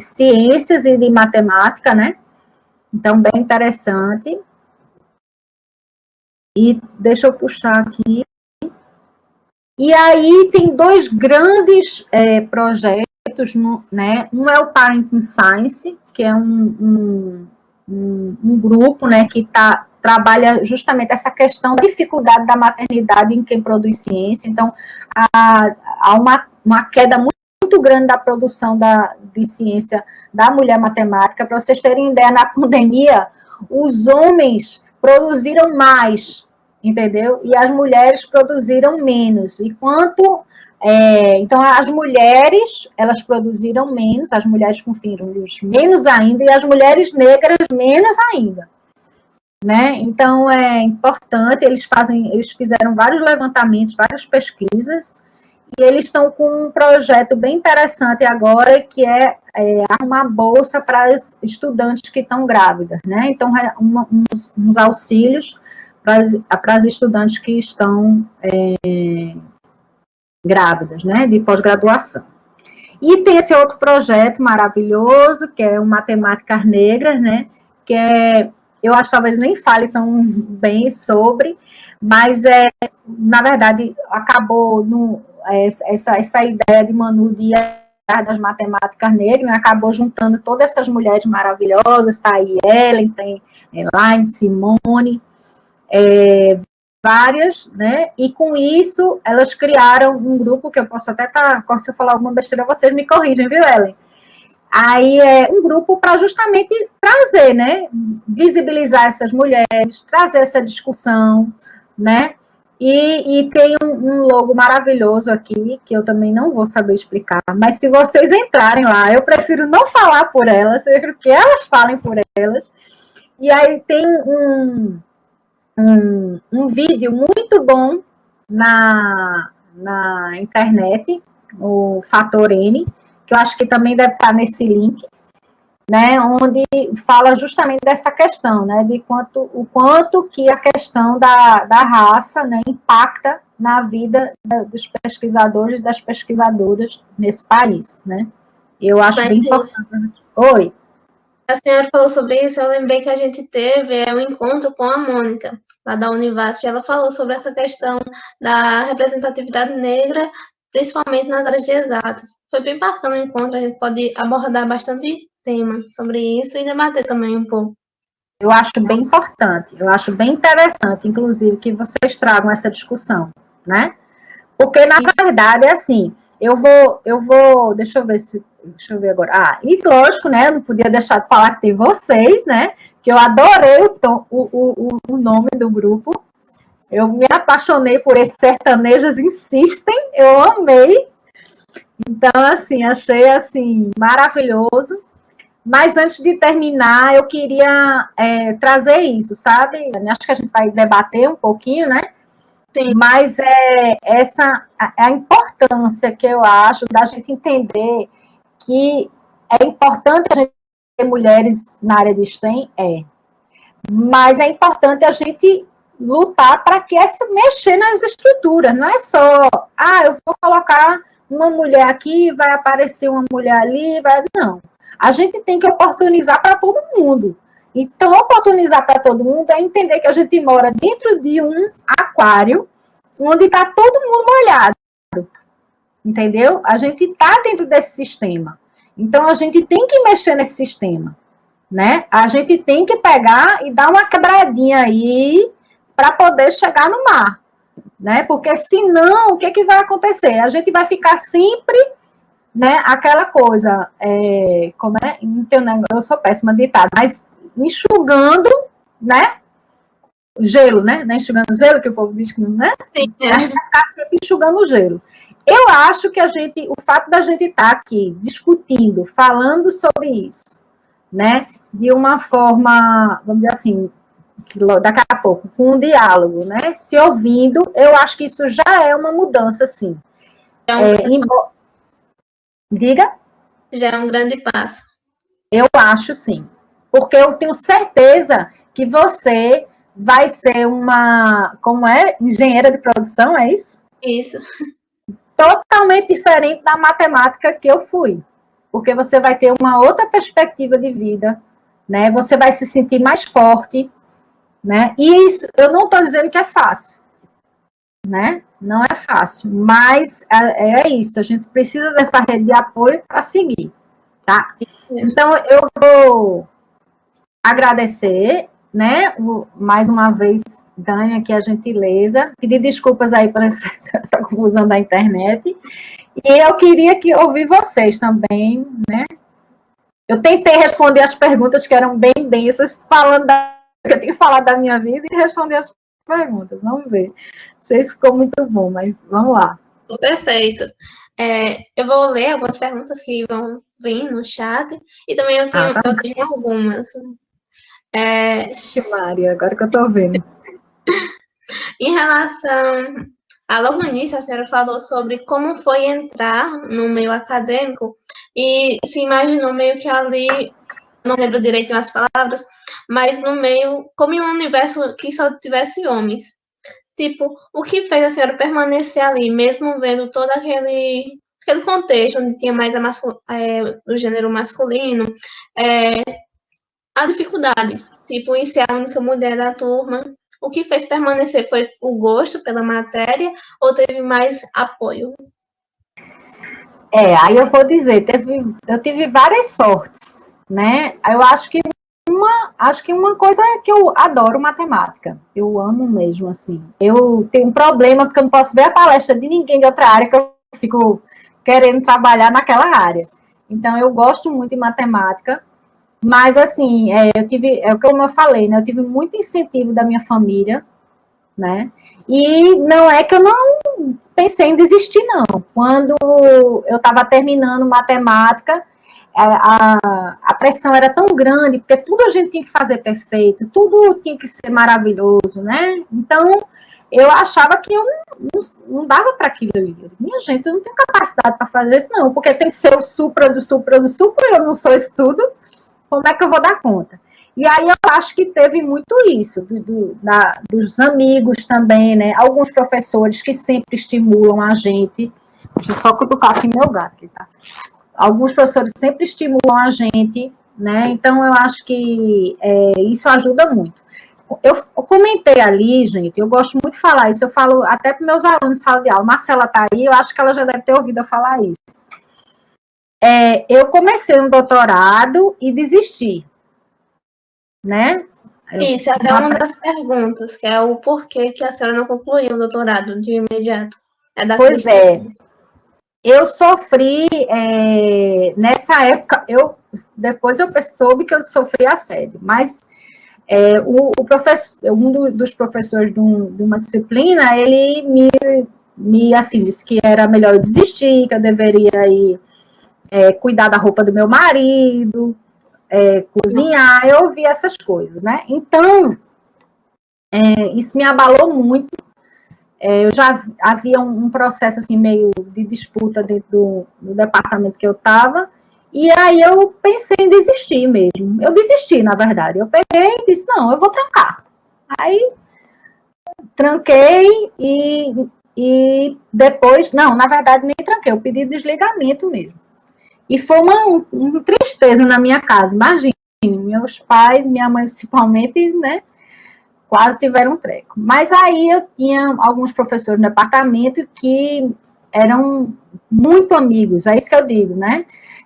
ciências e de matemática, né, então bem interessante. E deixa eu puxar aqui. E aí tem dois grandes projetos, né? Um é o Parenting Science, que é um grupo, né, que trabalha justamente essa questão da dificuldade da maternidade em quem produz ciência. Então, há uma queda muito grande da produção de ciência da mulher matemática. Para vocês terem ideia, na pandemia, os homens produziram mais, entendeu? E as mulheres produziram menos. Então, as mulheres, elas produziram menos, as mulheres com filhos menos ainda, e as mulheres negras menos ainda, né? Então, é importante, eles fizeram vários levantamentos, várias pesquisas, e eles estão com um projeto bem interessante agora, que é arrumar bolsa para as estudantes que estão grávidas, né? Então, uns auxílios para as estudantes que estão grávidas, né, de pós-graduação. E tem esse outro projeto maravilhoso, que é o Matemáticas Negras, né, que eu acho que talvez nem fale tão bem sobre, mas na verdade, acabou essa ideia de Manu de das matemáticas negras, né, acabou juntando todas essas mulheres maravilhosas, tá aí Ellen, tem Elaine, Simone, várias, né, e com isso elas criaram um grupo que eu posso até se eu falar alguma besteira, vocês me corrigem, viu, Ellen? Aí é um grupo para justamente trazer, né, visibilizar essas mulheres, trazer essa discussão, né, e tem um logo maravilhoso aqui, que eu também não vou saber explicar, mas se vocês entrarem lá, eu prefiro não falar por elas, eu prefiro que elas falem por elas, e aí tem um vídeo muito bom na internet, o Fator N, que eu acho que também deve estar nesse link, né, onde fala justamente dessa questão, né, de o quanto que a questão da raça, né, impacta na vida dos pesquisadores e das pesquisadoras nesse país, né. Eu acho bem importante. Oi. A senhora falou sobre isso, eu lembrei que a gente teve um encontro com a Mônica, lá da Univasf, ela falou sobre essa questão da representatividade negra, principalmente nas áreas de exatas. Foi bem bacana o encontro, a gente pode abordar bastante tema sobre isso e debater também um pouco. Eu acho bem importante, eu acho bem interessante, inclusive, que vocês tragam essa discussão, né? Porque, na verdade, é assim, eu vou, deixa eu ver se Deixa eu ver agora. E lógico, né? Eu não podia deixar de falar que tem vocês, né? Que eu adorei o nome do grupo. Eu me apaixonei por esses sertanejos insistem, eu amei. Então, assim, achei assim maravilhoso. Mas antes de terminar, eu queria trazer isso, sabe? Acho que a gente vai debater um pouquinho, né? Sim. Mas essa a importância que eu acho da gente entender que é importante a gente ter mulheres na área de STEM, mas é importante a gente lutar para que essa mexer nas estruturas, não é só, eu vou colocar uma mulher aqui, vai aparecer uma mulher ali, não. A gente tem que oportunizar para todo mundo. Então, oportunizar para todo mundo é entender que a gente mora dentro de um aquário onde está todo mundo molhado, entendeu? A gente está dentro desse sistema. Então, a gente tem que mexer nesse sistema, né? A gente tem que pegar e dar uma quebradinha aí para poder chegar no mar, né? Porque senão, o que, que vai acontecer? A gente vai ficar sempre, né? Aquela coisa, como é? Eu sou péssima de ditado, mas enxugando, né? Gelo, né? Não é enxugando gelo, que o povo diz que não, né? Sim, A gente vai ficar sempre enxugando gelo. Eu acho que o fato da gente estar aqui discutindo, falando sobre isso, né? De uma forma, vamos dizer assim, daqui a pouco, com um diálogo, né? Se ouvindo, eu acho que isso já é uma mudança, sim. Diga? Já é um grande passo. Eu acho, sim. Porque eu tenho certeza que você vai ser como é? Engenheira de produção, é isso? Isso. Totalmente diferente da matemática que eu fui. Porque você vai ter uma outra perspectiva de vida, né? Você vai se sentir mais forte, né? E isso, eu não estou dizendo que é fácil, né? Não é fácil, mas é isso. A gente precisa dessa rede de apoio para seguir, tá? Então, eu vou agradecer, né? Mais uma vez, Dani, aqui a gentileza. Pedir desculpas aí por essa confusão da internet. E eu queria ouvir vocês também, né? Eu tentei responder as perguntas que eram bem densas, que eu tinha falado da minha vida e responder as perguntas. Vamos ver. Não sei se ficou muito bom, mas vamos lá. Perfeito. Eu vou ler algumas perguntas que vão vir no chat e também eu tenho algumas. Ixi, Maria, agora que eu tô vendo. Em relação logo no início, a senhora falou sobre como foi entrar no meio acadêmico e se imaginou meio que ali, não lembro direito as palavras, mas no meio, como em um universo que só tivesse homens. Tipo, o que fez a senhora permanecer ali, mesmo vendo todo aquele contexto onde tinha mais o gênero masculino, a dificuldade, tipo, em ser a única mulher da turma. O que fez permanecer foi o gosto pela matéria ou teve mais apoio? Aí eu vou dizer, eu tive várias sortes, né? Eu acho que uma coisa é que eu adoro matemática. Eu amo mesmo, assim. Eu tenho um problema porque eu não posso ver a palestra de ninguém de outra área que eu fico querendo trabalhar naquela área. Então, eu gosto muito de matemática. Mas, assim, como eu falei, né? Eu tive muito incentivo da minha família, né? E não é que eu não pensei em desistir, não. Quando eu estava terminando matemática, a pressão era tão grande, porque tudo a gente tinha que fazer perfeito, tudo tinha que ser maravilhoso, né? Então, eu achava que eu não dava para aquilo ali. Minha gente, eu não tenho capacidade para fazer isso, não, porque tem que ser o supra do supra do supra, eu não sou isso tudo, como é que eu vou dar conta? E aí eu acho que teve muito isso, dos amigos também, né? Alguns professores que sempre estimulam a gente. Deixa eu só cutucar aqui meu gato, tá? Alguns professores sempre estimulam a gente, né? Então eu acho que isso ajuda muito. Eu comentei ali, gente, eu gosto muito de falar isso, eu falo até para meus alunos de sala de aula. Marcela está aí, eu acho que ela já deve ter ouvido eu falar isso. Eu comecei um doutorado e desisti, né? Isso, é até uma das perguntas, que é o porquê que a senhora não concluiu o doutorado de imediato. Pois é. eu sofri, nessa época, depois eu soube que eu sofri assédio, mas o professor, dos professores de uma disciplina, ele me assim, disse que era melhor eu desistir, que eu deveria ir cuidar da roupa do meu marido, cozinhar, eu ouvi essas coisas, né? Então, isso me abalou muito. Eu já havia um processo assim meio de disputa dentro do departamento que eu estava, e aí eu pensei em desistir mesmo. Eu desisti, na verdade. Eu peguei e disse, não, eu vou trancar. Aí tranquei e depois, não, na verdade nem tranquei, eu pedi desligamento mesmo. E foi uma tristeza na minha casa, imagine, meus pais, minha mãe principalmente, né, quase tiveram um treco. Mas aí eu tinha alguns professores no departamento que eram muito amigos, é isso que eu digo, né?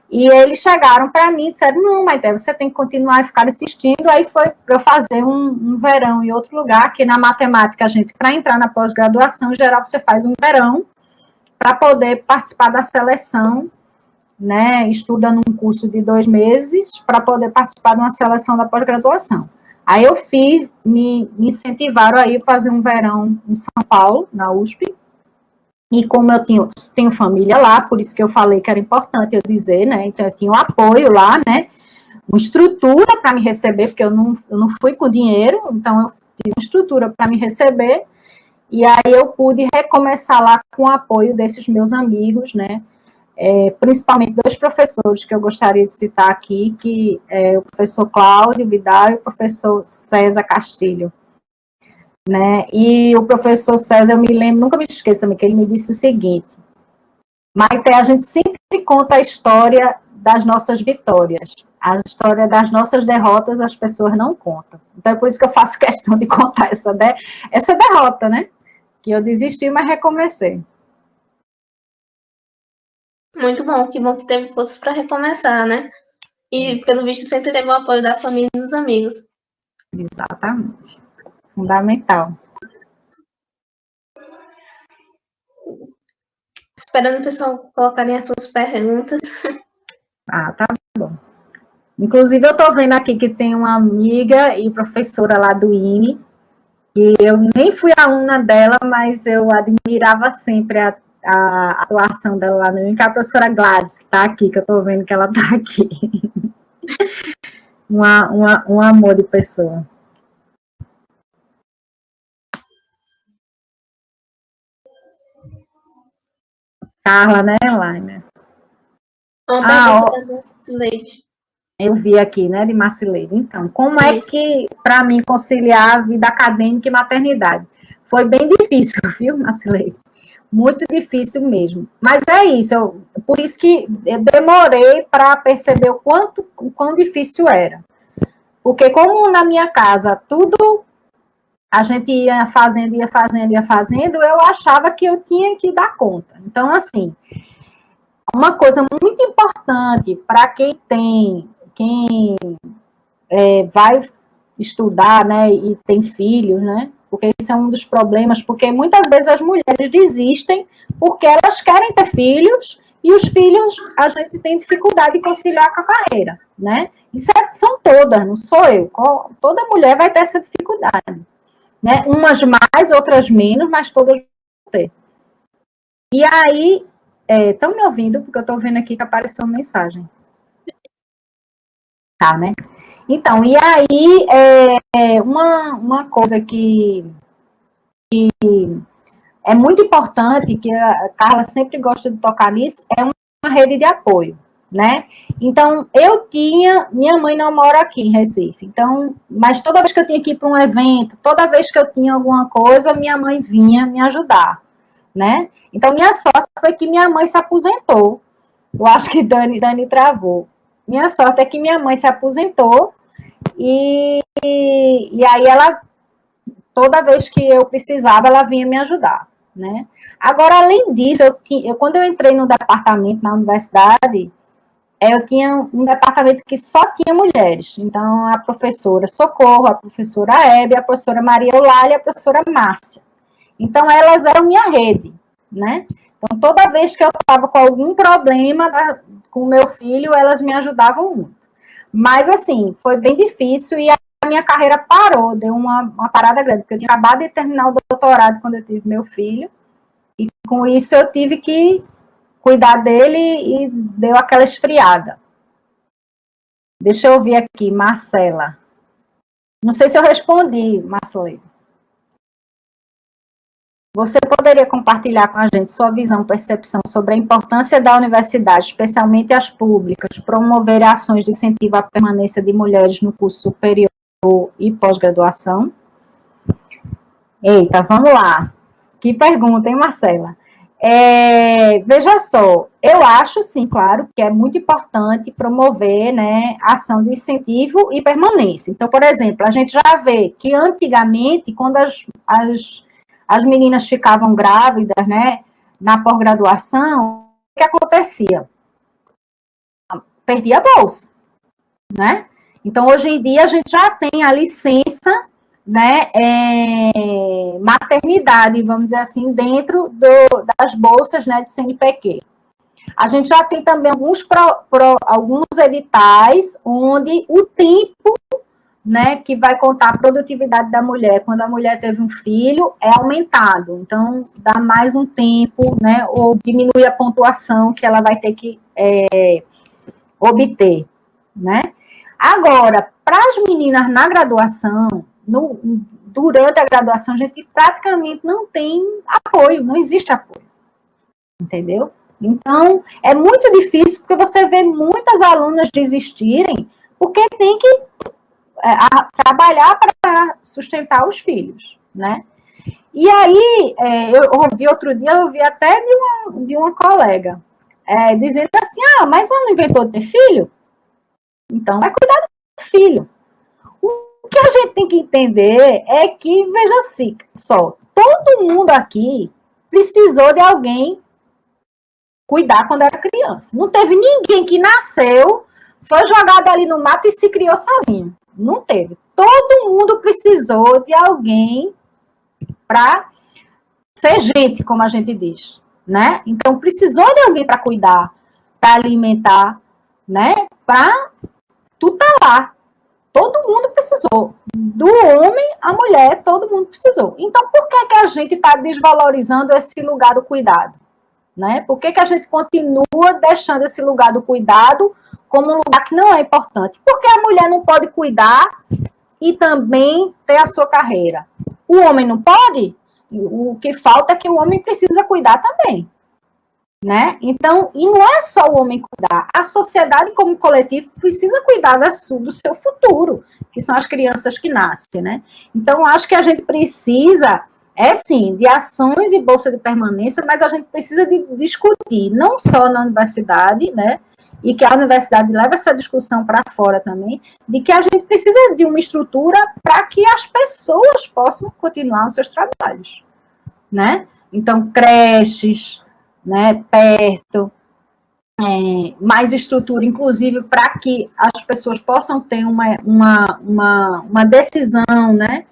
E eles chegaram para mim e disseram, não, Maite, você tem que continuar e ficar assistindo. Aí foi para eu fazer um verão em outro lugar, que na matemática, a gente, para entrar na pós-graduação, em geral, você faz um verão para poder participar da seleção, né? Estuda num curso de 2 meses para poder participar de uma seleção da pós-graduação. Aí eu me incentivaram a ir fazer um verão em São Paulo, na USP, e como eu tenho família lá, por isso que eu falei que era importante eu dizer, né, então eu tinha um apoio lá, né, uma estrutura para me receber, porque eu não fui com dinheiro, então eu tive uma estrutura para me receber, e aí eu pude recomeçar lá com o apoio desses meus amigos, né, principalmente 2 professores que eu gostaria de citar aqui, que é o professor Cláudio Vidal e o professor César Castilho, né, e o professor César, eu me lembro, nunca me esqueço também, que ele me disse o seguinte, Maite, a gente sempre conta a história das nossas vitórias, a história das nossas derrotas as pessoas não contam, então é por isso que eu faço questão de contar essa derrota, né, que eu desisti, mas recomecei. Muito bom, que bom que teve forças para recomeçar, né? E, pelo visto, sempre teve o apoio da família e dos amigos. Exatamente. Fundamental. Esperando o pessoal colocarem as suas perguntas. Ah, tá bom. Inclusive, eu estou vendo aqui que tem uma amiga e professora lá do INE, e eu nem fui aluna dela, mas eu admirava sempre a atuação dela lá no INE, que é a professora Gladys, que está aqui, que eu estou vendo que ela está aqui. Um amor de pessoa. Carla, né, Laine? Uma pergunta da Marcileide. Eu vi aqui, né, de Marcileide. Então, como é que, para mim, conciliar a vida acadêmica e maternidade? Foi bem difícil, viu, Marcileide? Muito difícil mesmo. Mas é isso, por isso que eu demorei para perceber o quão difícil era. Porque como na minha casa tudo a gente ia fazendo, eu achava que eu tinha que dar conta. Então, assim, uma coisa muito importante para quem vai estudar, né, e tem filhos, né, porque esse é um dos problemas, porque muitas vezes as mulheres desistem porque elas querem ter filhos e os filhos a gente tem dificuldade de conciliar com a carreira, né, isso são todas, não sou eu, toda mulher vai ter essa dificuldade, né, umas mais, outras menos, mas todas vão ter. E aí, estão me ouvindo, porque eu estou vendo aqui que apareceu uma mensagem. Tá, né? Então, e aí, uma coisa que é muito importante, que a Carla sempre gosta de tocar nisso, é uma rede de apoio, né? Então, minha mãe não mora aqui em Recife, então, mas toda vez que eu tinha que ir para um evento, toda vez que eu tinha alguma coisa, minha mãe vinha me ajudar, né? Então, minha sorte foi que minha mãe se aposentou. Eu acho que Dani travou. Minha sorte é que minha mãe se aposentou e aí ela, toda vez que eu precisava, ela vinha me ajudar, né? Agora, além disso, quando eu entrei no departamento na universidade, eu tinha um departamento que só tinha mulheres. Então, a professora Socorro, a professora Hebe, a professora Maria Eulália e a professora Márcia. Então, elas eram minha rede, né? Então, toda vez que eu estava com algum problema com o meu filho, elas me ajudavam muito. Mas, assim, foi bem difícil e a minha carreira parou, deu uma parada grande, porque eu tinha acabado de terminar o doutorado quando eu tive meu filho, e com isso eu tive que cuidar dele e deu aquela esfriada. Deixa eu ver aqui, Marcela. Não sei se eu respondi, Marcela. Você poderia compartilhar com a gente sua visão, percepção sobre a importância da universidade, especialmente as públicas, promover ações de incentivo à permanência de mulheres no curso superior e pós-graduação? Eita, vamos lá. Que pergunta, hein, Marcela? Veja só, eu acho, sim, claro, que é muito importante promover, né, ação de incentivo e permanência. Então, por exemplo, a gente já vê que antigamente, quando as meninas ficavam grávidas, né, na pós-graduação, o que acontecia? Perdia a bolsa, né? Então, hoje em dia, a gente já tem a licença, né, maternidade, vamos dizer assim, dentro das bolsas, né, de CNPq. A gente já tem também alguns editais onde o tempo, né, que vai contar a produtividade da mulher quando a mulher teve um filho é aumentado. Então, dá mais um tempo, né, ou diminui a pontuação que ela vai ter que obter, né? Agora, para as meninas na graduação, durante a graduação, a gente praticamente não tem apoio, não existe apoio, entendeu? Então, é muito difícil, porque você vê muitas alunas desistirem, porque tem que trabalhar para sustentar os filhos, né? E aí, eu ouvi outro dia, eu ouvi até de uma colega, dizendo assim, mas ela não inventou ter filho? Então, vai cuidar do filho. O que a gente tem que entender é que, veja assim, só, todo mundo aqui precisou de alguém cuidar quando era criança. Não teve ninguém que nasceu, foi jogado ali no mato e se criou sozinho. Não teve. Todo mundo precisou de alguém para ser gente, como a gente diz, né? Então, precisou de alguém para cuidar, para alimentar, né? Para tu tá lá. Todo mundo precisou. Do homem à mulher, todo mundo precisou. Então, por que a gente está desvalorizando esse lugar do cuidado? Né? Por que a gente continua deixando esse lugar do cuidado como um lugar que não é importante? Porque a mulher não pode cuidar e também ter a sua carreira. O homem não pode? O que falta é que o homem precisa cuidar também. Né? Então, e não é só o homem cuidar, a sociedade como coletivo precisa cuidar do seu futuro, que são as crianças que nascem, né? Então, acho que a gente precisa, sim, de ações e bolsa de permanência, mas a gente precisa de discutir, não só na universidade, né? E que a universidade leva essa discussão para fora também, de que a gente precisa de uma estrutura para que as pessoas possam continuar os seus trabalhos, né? Então, creches, né, perto, mais estrutura, inclusive, para que as pessoas possam ter uma decisão, né,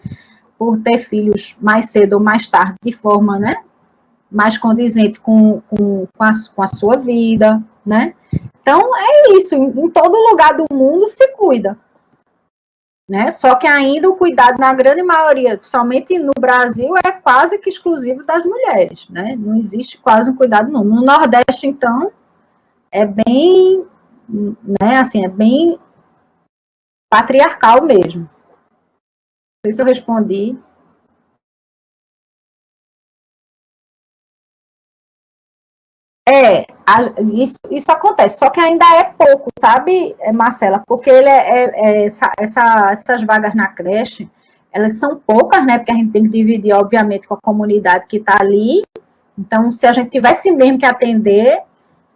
por ter filhos mais cedo ou mais tarde, de forma, né, mais condizente com a sua vida, né. Então, é isso, em todo lugar do mundo se cuida. Né? Só que ainda o cuidado, na grande maioria, somente no Brasil, é quase que exclusivo das mulheres, né? Não existe quase um cuidado, não. No Nordeste, então, é bem, né, assim, é bem patriarcal mesmo. Não sei se eu respondi. Isso acontece, só que ainda é pouco, sabe, Marcela? Porque essas vagas na creche, elas são poucas, né? Porque a gente tem que dividir, obviamente, com a comunidade que está ali. Então, se a gente tivesse mesmo que atender,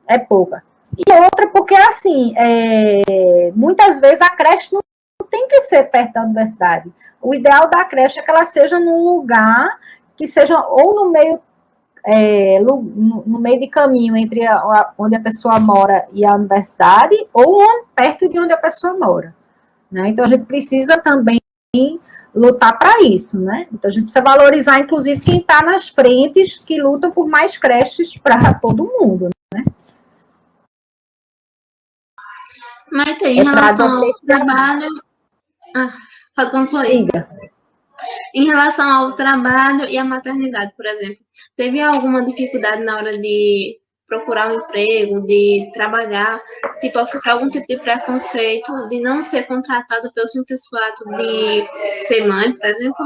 é pouca. E outra, porque, assim, muitas vezes a creche não tem que ser perto da universidade. O ideal da creche é que ela seja num lugar que seja ou no meio no meio de caminho entre onde a pessoa mora e a universidade, ou perto de onde a pessoa mora. Né? Então, a gente precisa também lutar para isso, né? Então, a gente precisa valorizar, inclusive, quem está nas frentes que lutam por mais creches para todo mundo, né? Mas tem, em relação ao trabalho... pode concluir. Em relação ao trabalho e à maternidade, por exemplo, teve alguma dificuldade na hora de procurar um emprego, de trabalhar, tipo, sofrer algum tipo de preconceito, de não ser contratado pelo simples fato de ser mãe, por exemplo?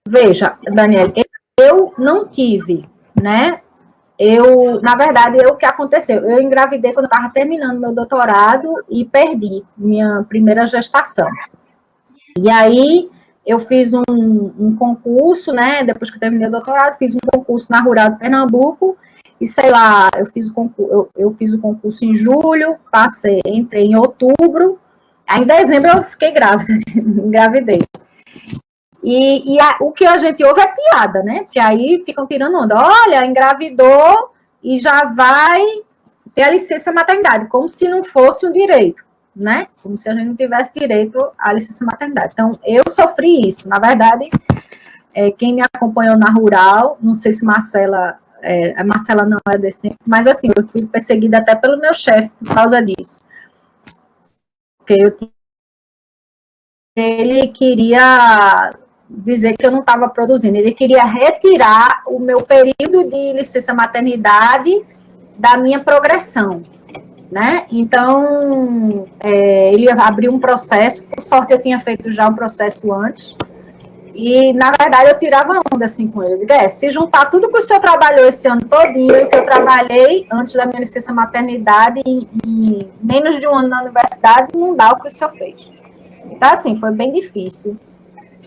Veja, Daniela, eu não tive, né? Na verdade, o que aconteceu? Eu engravidei quando eu estava terminando meu doutorado e perdi minha primeira gestação. E aí, eu fiz um concurso, né? Depois que eu terminei o doutorado, fiz um concurso na Rural de Pernambuco. E sei lá, eu fiz o concurso em julho, entrei em outubro. Aí, em dezembro, eu fiquei grávida, engravidei. O que a gente ouve é piada, né? Porque aí ficam tirando onda. Olha, engravidou e já vai ter a licença maternidade, como se não fosse um direito, né? Como se a gente não tivesse direito à licença maternidade. Então, eu sofri isso. Na verdade, quem me acompanhou na Rural, não sei se Marcela, a Marcela não é desse tempo, mas assim, eu fui perseguida até pelo meu chefe por causa disso. Porque ele queria dizer que eu não estava produzindo, ele queria retirar o meu período de licença maternidade da minha progressão, né? Então, ele abriu um processo, por sorte eu tinha feito já um processo antes, e na verdade eu tirava onda assim com ele. Eu digo, se juntar tudo que o senhor trabalhou esse ano todinho, que eu trabalhei antes da minha licença maternidade, em menos de um ano na universidade, não dá o que o senhor fez. Então, assim, foi bem difícil.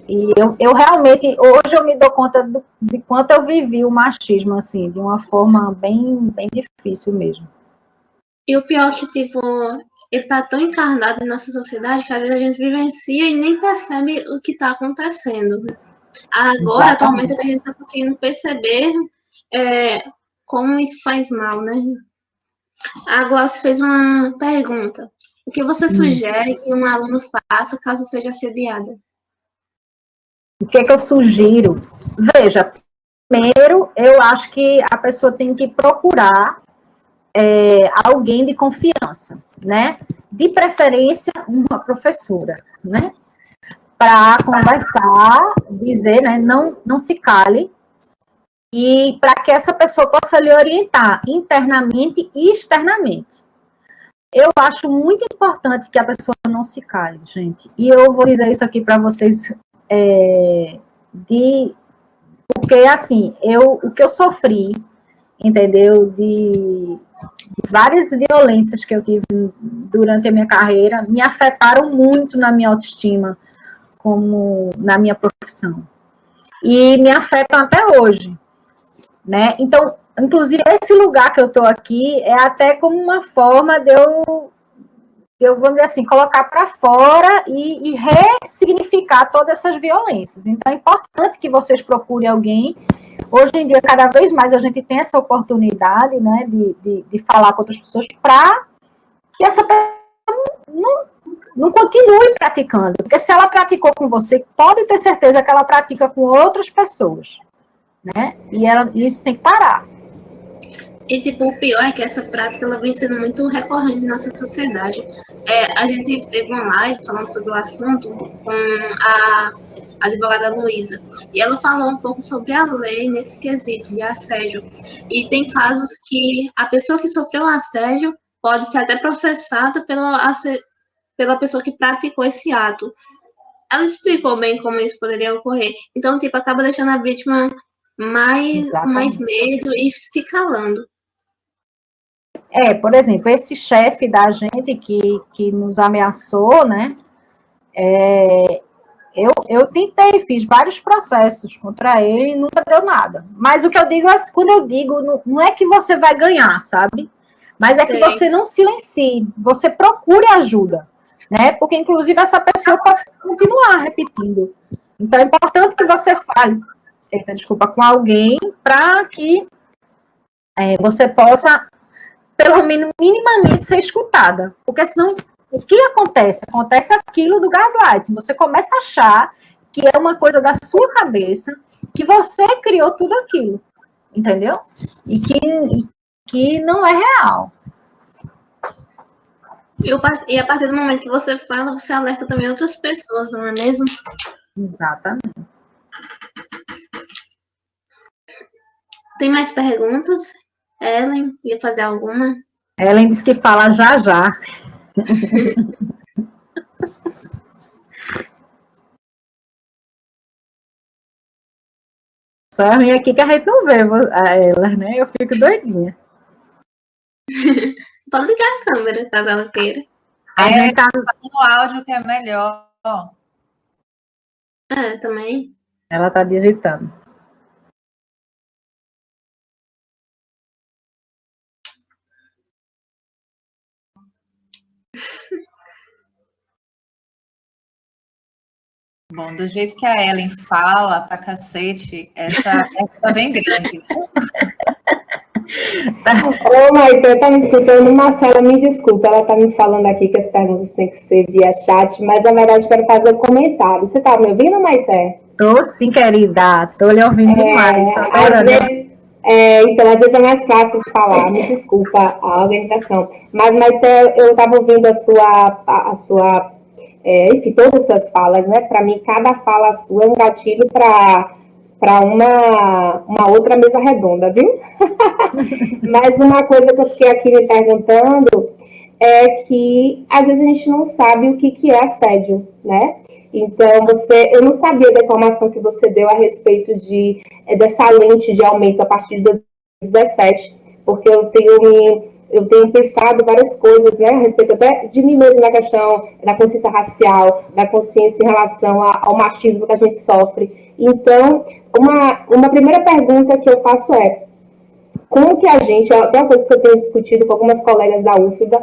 E eu realmente, hoje eu me dou conta de quanto eu vivi o machismo, assim, de uma forma bem, bem difícil mesmo. E o pior que, tipo, ele tá tão encarnado em nossa sociedade que às vezes a gente vivencia e nem percebe o que está acontecendo. Agora, atualmente, a gente está conseguindo perceber como isso faz mal, né? A Glaucia fez uma pergunta. O que você sugere que um aluno faça caso seja assediado? O que eu sugiro? Veja, primeiro, eu acho que a pessoa tem que procurar alguém de confiança, né? De preferência, uma professora, né? Para conversar, dizer, né? Não se cale, e para que essa pessoa possa lhe orientar internamente e externamente. Eu acho muito importante que a pessoa não se cale, gente. E eu vou dizer isso aqui para vocês, porque, assim, o que eu sofri, entendeu, de várias violências que eu tive durante a minha carreira, me afetaram muito na minha autoestima, como na minha profissão. E me afetam até hoje, né? Então, inclusive, esse lugar que eu estou aqui é até como uma forma de eu vamos dizer assim, colocar para fora e ressignificar todas essas violências. Então, é importante que vocês procurem alguém. Hoje em dia, cada vez mais a gente tem essa oportunidade, né, de falar com outras pessoas para que essa pessoa não continue praticando. Porque se ela praticou com você, pode ter certeza que ela pratica com outras pessoas, né? E isso tem que parar. E, tipo, o pior é que essa prática ela vem sendo muito recorrente na nossa sociedade. A gente teve uma live falando sobre o assunto com a advogada Luísa, e ela falou um pouco sobre a lei nesse quesito de assédio. E tem casos que a pessoa que sofreu assédio pode ser até processada pela pessoa que praticou esse ato. Ela explicou bem como isso poderia ocorrer. Então, tipo, acaba deixando a vítima mais medo e se calando. Por exemplo, esse chefe da gente que nos ameaçou, né? Eu tentei, fiz vários processos contra ele e nunca deu nada. Mas o que eu digo, quando eu digo, não é que você vai ganhar, sabe? Mas é que você não silencie, você procure ajuda, né? Porque, inclusive, essa pessoa pode continuar repetindo. Então, é importante que você fale, com alguém para que você possa, pelo menos, minimamente ser escutada. Porque senão o que acontece? Acontece aquilo do gaslight. Você começa a achar que é uma coisa da sua cabeça, que você criou tudo aquilo, entendeu? Que não é real. E a partir do momento que você fala, você alerta também outras pessoas, não é mesmo? Exatamente. Tem mais perguntas? Ellen, ia fazer alguma? Ellen disse que fala já já. Só é ruim aqui que a gente não vê ela, né? Eu fico doidinha. Pode ligar a câmera, caso ela queira. A gente tá no áudio que é melhor. Também. Ela tá digitando. Bom, do jeito que a Ellen fala pra cacete, essa tá bem grande. Ô, Maite, tá me escutando? Marcela, me desculpa, ela tá me falando aqui que as perguntas têm que ser via chat, mas na verdade eu quero fazer um comentário. Você tá me ouvindo, Maite? Tô sim, querida. Tô lhe ouvindo demais. Então, às vezes é mais fácil falar, me desculpa a organização. Mas, Maite, eu estava ouvindo enfim, todas as suas falas, né? Para mim, cada fala sua é um gatilho para uma outra mesa redonda, viu? Mas uma coisa que eu fiquei aqui me perguntando é que às vezes a gente não sabe o que é assédio, né? Então, eu não sabia da informação que você deu a respeito dessa lente de aumento a partir de 2017, porque eu tenho pensado várias coisas, né, a respeito até de mim mesma na questão da consciência racial, da consciência em relação ao machismo que a gente sofre. Então, uma primeira pergunta que eu faço é: como que a gente, até uma coisa que eu tenho discutido com algumas colegas da UFBA,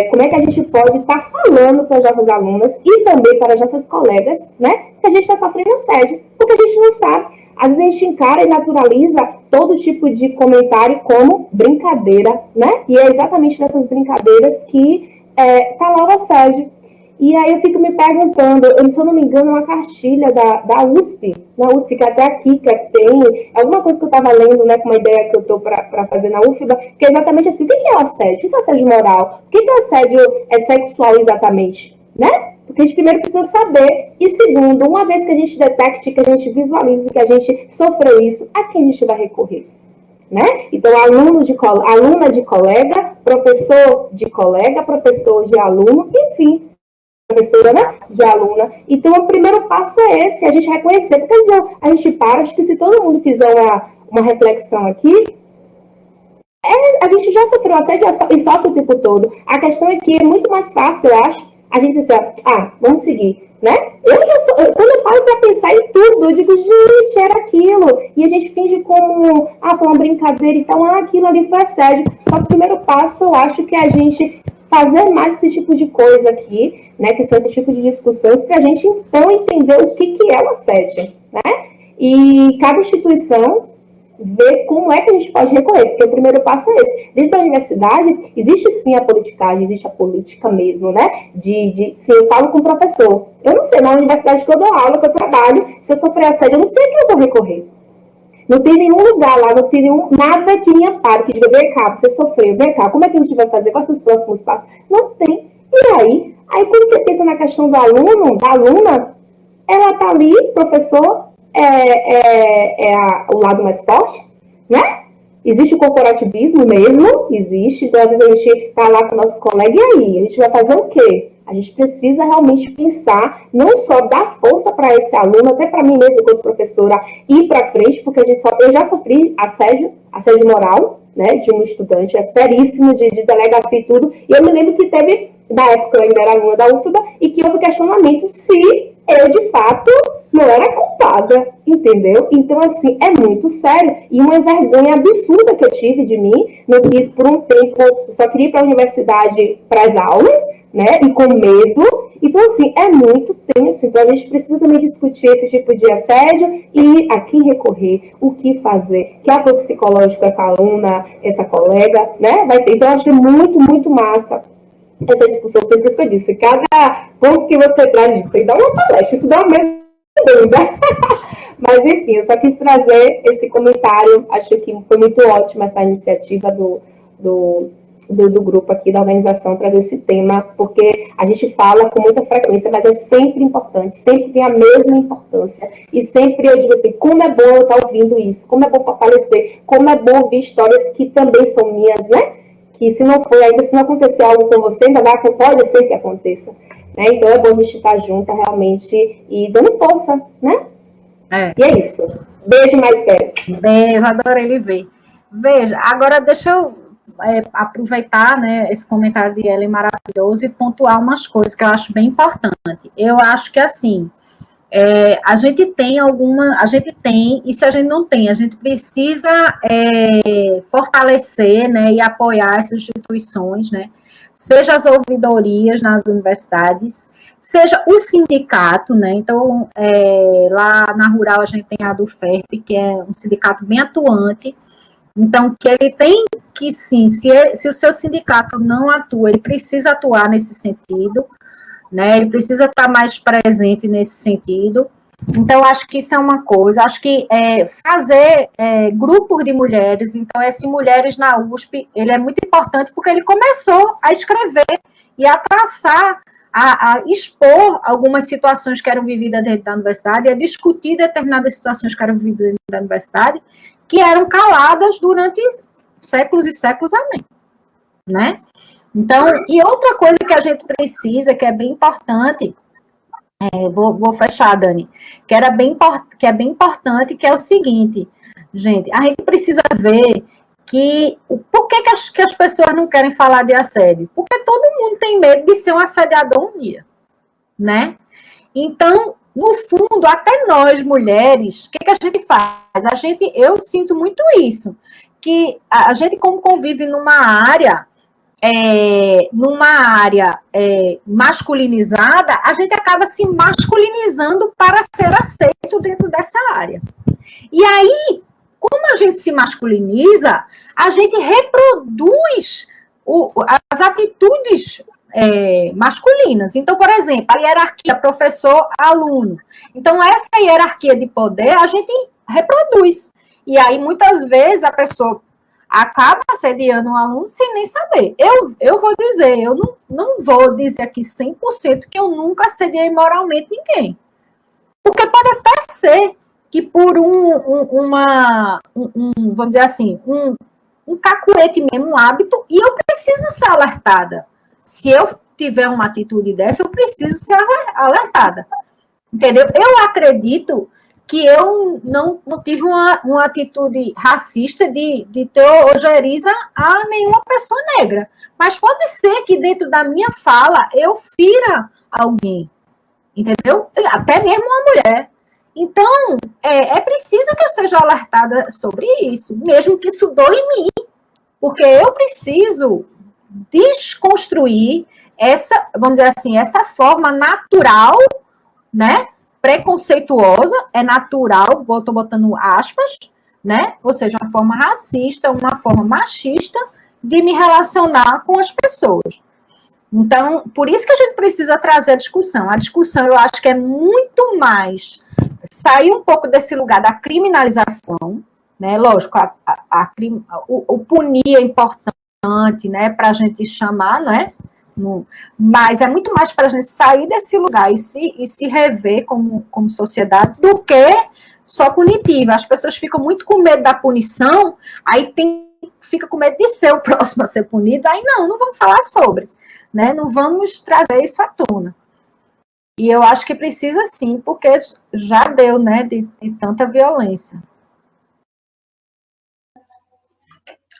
como é que a gente pode estar falando para as nossas alunas e também para as nossas colegas, né, que a gente está sofrendo assédio, porque a gente não sabe. Às vezes a gente encara e naturaliza todo tipo de comentário como brincadeira, né? E é exatamente nessas brincadeiras que está lá o assédio. E aí eu fico me perguntando, se eu não me engano, uma cartilha da USP, na USP, que até aqui que tem, alguma coisa que eu estava lendo, né, com uma ideia que eu estou para fazer na UFBA, que é exatamente assim: o que é o assédio? O que é o assédio moral? O que é o assédio sexual exatamente? Né? Porque a gente primeiro precisa saber, e segundo, uma vez que a gente detecte, que a gente visualize que a gente sofreu isso, a quem a gente vai recorrer? Né? Então, aluna de colega, professor de aluno, enfim, professora, né, de aluna. Então, o primeiro passo é esse, a gente reconhecer. Porque, quer dizer, a gente acho que se todo mundo fizer uma reflexão aqui, a gente já sofreu assédio e sofre o tempo todo. A questão é que é muito mais fácil, eu acho, a gente dizer, vamos seguir, né? Quando eu paro para pensar em tudo, eu digo, gente, era aquilo. E a gente finge como, foi uma brincadeira, então, aquilo ali foi assédio. Só que o primeiro passo, eu acho que é a gente fazer mais esse tipo de coisa aqui, né? Que são esse tipo de discussões, para a gente, então, entender o que é o assédio, né? E cada instituição ver como é que a gente pode recorrer, porque o primeiro passo é esse. Dentro da universidade, existe sim a politicagem, existe a política mesmo, né? Se eu falo com o professor, eu não sei, na universidade que eu dou aula, que eu trabalho, se eu sofrer assédio, eu não sei a quem eu vou recorrer. Não tem nenhum lugar lá, não tem nada que me ampare, que diga, vem cá, você sofreu, vem cá, como é que a gente vai fazer? Quais são os próximos passos? Não tem. E aí quando você pensa na questão do aluno, da aluna, ela tá ali, professor, o lado mais forte, né? Existe o corporativismo mesmo, existe. Então, às vezes a gente tá lá com o nosso colega, e aí? A gente vai fazer o quê? A gente precisa realmente pensar, não só dar força para esse aluno, até para mim mesmo, enquanto professora, ir para frente, porque eu já sofri assédio moral, né, de um estudante, seríssimo, de delegacia e tudo, e eu me lembro que teve, na época eu ainda era aluna da UFBA, e que houve questionamento se eu, de fato, não era culpada, entendeu? Então, assim, é muito sério. E uma vergonha absurda que eu tive de mim, não quis por um tempo, eu só queria ir para a universidade para as aulas, né? E com medo. Então, assim, é muito tenso. Então, a gente precisa também discutir esse tipo de assédio e a quem recorrer, o que fazer, que apoio psicológico essa aluna, essa colega, né? Vai ter. Então, eu acho muito, muito massa essa discussão, sempre isso que eu disse, cada ponto que você traz, isso aí dá uma palestra, isso dá um medo, né? Mas, enfim, eu só quis trazer esse comentário, acho que foi muito ótima essa iniciativa do grupo aqui, da organização, trazer esse tema, porque a gente fala com muita frequência, mas é sempre importante, sempre tem a mesma importância, e sempre eu digo assim, como é bom eu estar ouvindo isso, como é bom fortalecer, como é bom ouvir histórias que também são minhas, né? Que se não for, ainda se não acontecer algo com você, ainda pode ser que aconteça, né? Então é bom a gente estar junto realmente e dando força, né? E é isso. Beijo, Maite. Beijo, adorei lhe ver. Veja, agora deixa eu aproveitar, né, esse comentário de Ellen maravilhoso e pontuar umas coisas que eu acho bem importante. Eu acho que, assim, a gente tem, e se a gente não tem, a gente precisa fortalecer, né, e apoiar essas instituições, né, seja as ouvidorias nas universidades, seja o sindicato, né, então, lá na Rural a gente tem a do FERP, que é um sindicato bem atuante, então, que ele tem que, sim, se o seu sindicato não atua, ele precisa atuar nesse sentido, né, ele precisa estar mais presente nesse sentido. Então, acho que isso é uma coisa. Acho que fazer grupos de mulheres, então, esse Mulheres na USP, ele é muito importante porque ele começou a escrever e a traçar, a expor algumas situações que eram vividas dentro da universidade, a discutir determinadas situações que eram vividas dentro da universidade, que eram caladas durante séculos e séculos, amém, né? Então, e outra coisa que a gente precisa, que é bem importante, vou fechar, Dani, que é bem importante, que é o seguinte, gente, a gente precisa ver por que as pessoas não querem falar de assédio? Porque todo mundo tem medo de ser um assediador um dia, né? Então, no fundo, até nós, mulheres, o que a gente faz? Eu sinto muito isso, que a gente, como convive numa área masculinizada, a gente acaba se masculinizando para ser aceito dentro dessa área. E aí, como a gente se masculiniza, a gente reproduz as atitudes masculinas. Então, por exemplo, a hierarquia professor-aluno. Então, essa hierarquia de poder a gente reproduz. E aí, muitas vezes, a pessoa acaba assediando um aluno sem nem saber. Eu vou dizer, eu não vou dizer aqui 100% que eu nunca assediei moralmente ninguém. Porque pode até ser que por vamos dizer assim, um cacuete mesmo, um hábito, e eu preciso ser alertada. Se eu tiver uma atitude dessa, eu preciso ser alertada. Entendeu? Eu acredito que eu não tive uma atitude racista de ter ojeriza a nenhuma pessoa negra. Mas pode ser que dentro da minha fala eu fira alguém, entendeu? Até mesmo uma mulher. Então, é preciso que eu seja alertada sobre isso, mesmo que isso doa em mim, porque eu preciso desconstruir vamos dizer assim, essa forma natural, né? Preconceituosa, é natural, estou botando aspas, né? Ou seja, uma forma racista, uma forma machista de me relacionar com as pessoas. Então, por isso que a gente precisa trazer a discussão. A discussão, eu acho que é muito mais sair um pouco desse lugar da criminalização, né? Lógico, o punir é importante, né? Para a gente chamar, não é? Mas é muito mais para a gente sair desse lugar e se rever como sociedade do que só punitiva. As pessoas ficam muito com medo da punição, aí fica com medo de ser o próximo a ser punido, aí não vamos falar sobre, né? Não vamos trazer isso à tona. E eu acho que precisa sim, porque já deu, né, de tanta violência.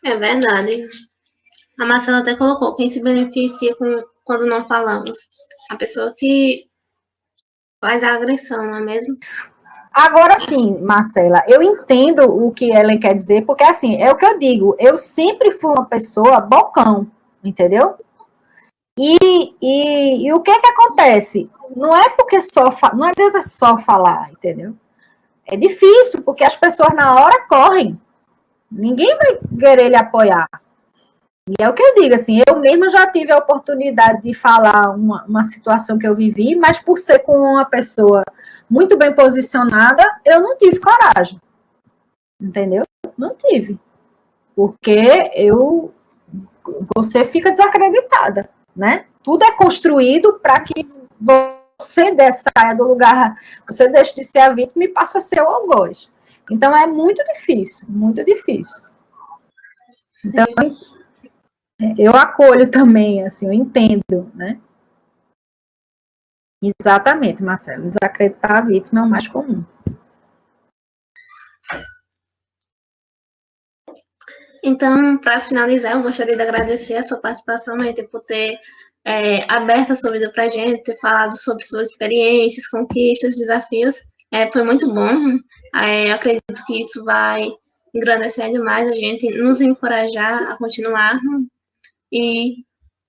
É verdade. A Marcela até colocou, quem se beneficia quando não falamos? A pessoa que faz a agressão, não é mesmo? Agora sim, Marcela, eu entendo o que Ellen quer dizer, porque assim, é o que eu digo, eu sempre fui uma pessoa bocão, entendeu? E o que acontece? Não é porque não adianta só falar, entendeu? É difícil, porque as pessoas na hora correm. Ninguém vai querer lhe apoiar. E é o que eu digo, assim, eu mesma já tive a oportunidade de falar uma situação que eu vivi, mas por ser com uma pessoa muito bem posicionada, eu não tive coragem, entendeu? Não tive, porque você fica desacreditada, né? Tudo é construído para que você saia do lugar, você deixe de ser a vítima e passe a ser o algoz. Então, é muito difícil, muito difícil. Então, eu acolho também, assim, eu entendo, né? Exatamente, Marcelo. Desacreditar a vítima é o mais comum. Então, para finalizar, eu gostaria de agradecer a sua participação, Maite, por ter aberto a sua vida para a gente, ter falado sobre suas experiências, conquistas, desafios. Foi muito bom. Acredito que isso vai engrandecer ainda mais a gente, nos encorajar a continuar. E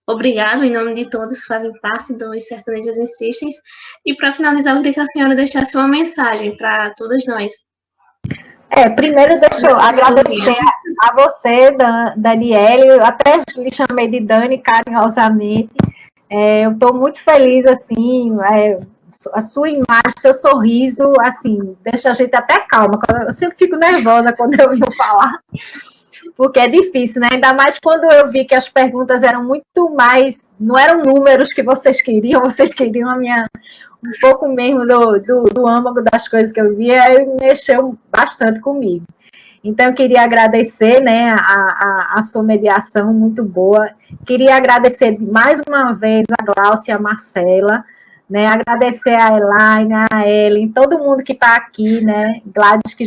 obrigado em nome de todos que fazem parte dos Sertanejos Insistens. E para finalizar, eu queria que a senhora deixasse uma mensagem para todos nós. Primeiro deixa eu agradecer a você, Daniele, eu até lhe chamei de Dani carinhosamente. Eu estou muito feliz, assim, a sua imagem, seu sorriso, assim, deixa a gente até calma. Eu sempre fico nervosa quando eu ouço falar, porque é difícil, né? Ainda mais quando eu vi que as perguntas eram muito mais, não eram números que vocês queriam um pouco mesmo do âmago das coisas que eu via, aí mexeu bastante comigo. Então, eu queria agradecer, né, a sua mediação muito boa. Queria agradecer mais uma vez a Glaucia e a Marcela, né, agradecer a Elaine, a Ellen, todo mundo que está aqui, né, Gladys, que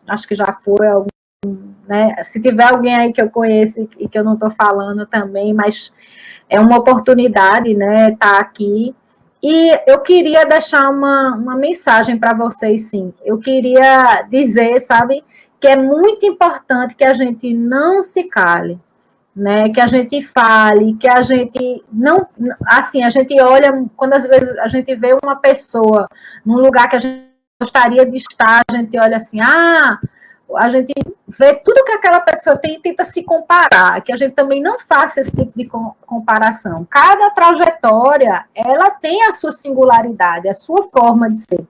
acho que já foi, né, se tiver alguém aí que eu conheço e que eu não estou falando também, mas é uma oportunidade, né, estar aqui. E eu queria deixar uma mensagem para vocês, sim. Eu queria dizer, sabe, que é muito importante que a gente não se cale, né? Que a gente fale, que a gente não, assim, a gente olha, quando às vezes a gente vê uma pessoa num lugar que a gente gostaria de estar, a gente olha assim, a gente vê tudo que aquela pessoa tem e tenta se comparar, que a gente também não faça esse tipo de comparação. Cada trajetória, ela tem a sua singularidade, a sua forma de ser,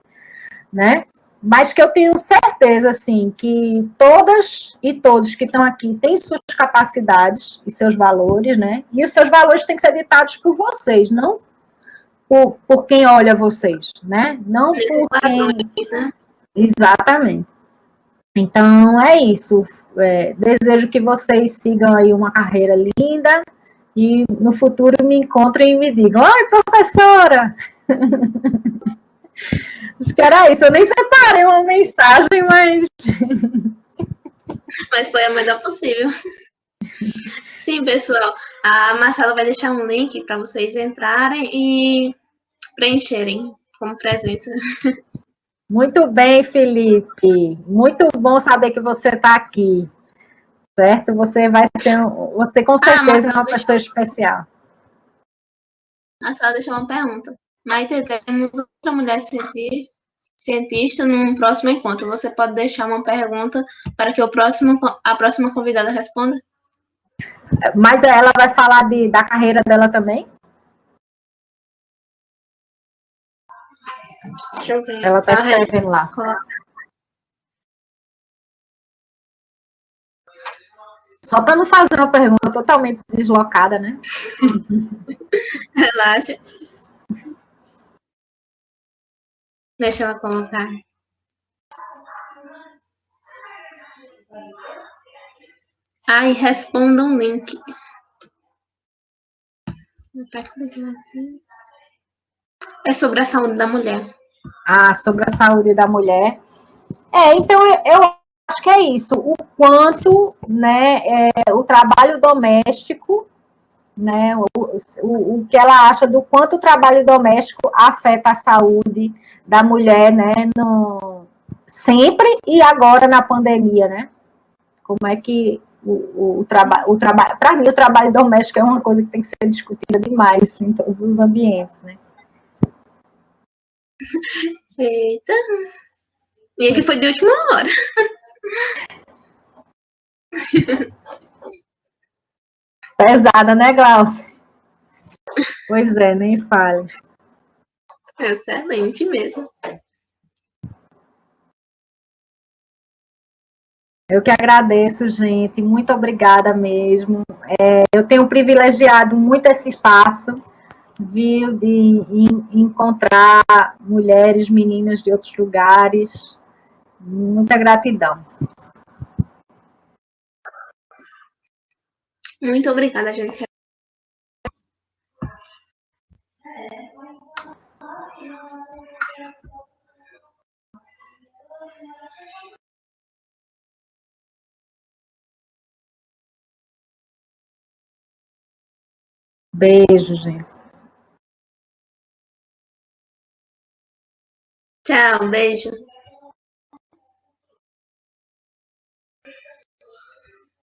né? Mas que eu tenho certeza, assim, que todas e todos que estão aqui têm suas capacidades e seus valores, né? E os seus valores têm que ser ditados por vocês, não por quem olha vocês, né? Não por quem... Exatamente. Então, é isso. Desejo que vocês sigam aí uma carreira linda e no futuro me encontrem e me digam, oi, professora! Acho que era isso. Eu nem preparei uma mensagem, mas... Mas foi a melhor possível. Sim, pessoal. A Marcela vai deixar um link para vocês entrarem e preencherem como presença. Muito bem, Felipe. Muito bom saber que você está aqui, certo? Você com certeza é uma pessoa especial. A Marcela deixou uma pergunta. Maite, temos outra mulher cientista num próximo encontro. Você pode deixar uma pergunta para que a próxima convidada responda? Mas ela vai falar da carreira dela também? Deixa eu ver. Ela está escrevendo lá. Só para não fazer uma pergunta totalmente deslocada, né? Relaxa. Deixa ela colocar. Ai, responda um link. É sobre a saúde da mulher. Sobre a saúde da mulher. Então, eu acho que é isso. O quanto, né, o trabalho doméstico, né, o que ela acha do quanto o trabalho doméstico afeta a saúde da mulher, né, sempre e agora na pandemia, né? Como é que o trabalho, para mim, o trabalho doméstico é uma coisa que tem que ser discutida demais em todos os ambientes, né? Eita! E aqui foi de última hora. Pesada, né, Glaucia? Pois é, nem fale. Excelente mesmo. Eu que agradeço, gente. Muito obrigada mesmo. Eu tenho privilegiado muito esse espaço, viu, de encontrar mulheres, meninas de outros lugares. Muita gratidão. Muito obrigada, gente. Beijo, gente. Tchau, beijo.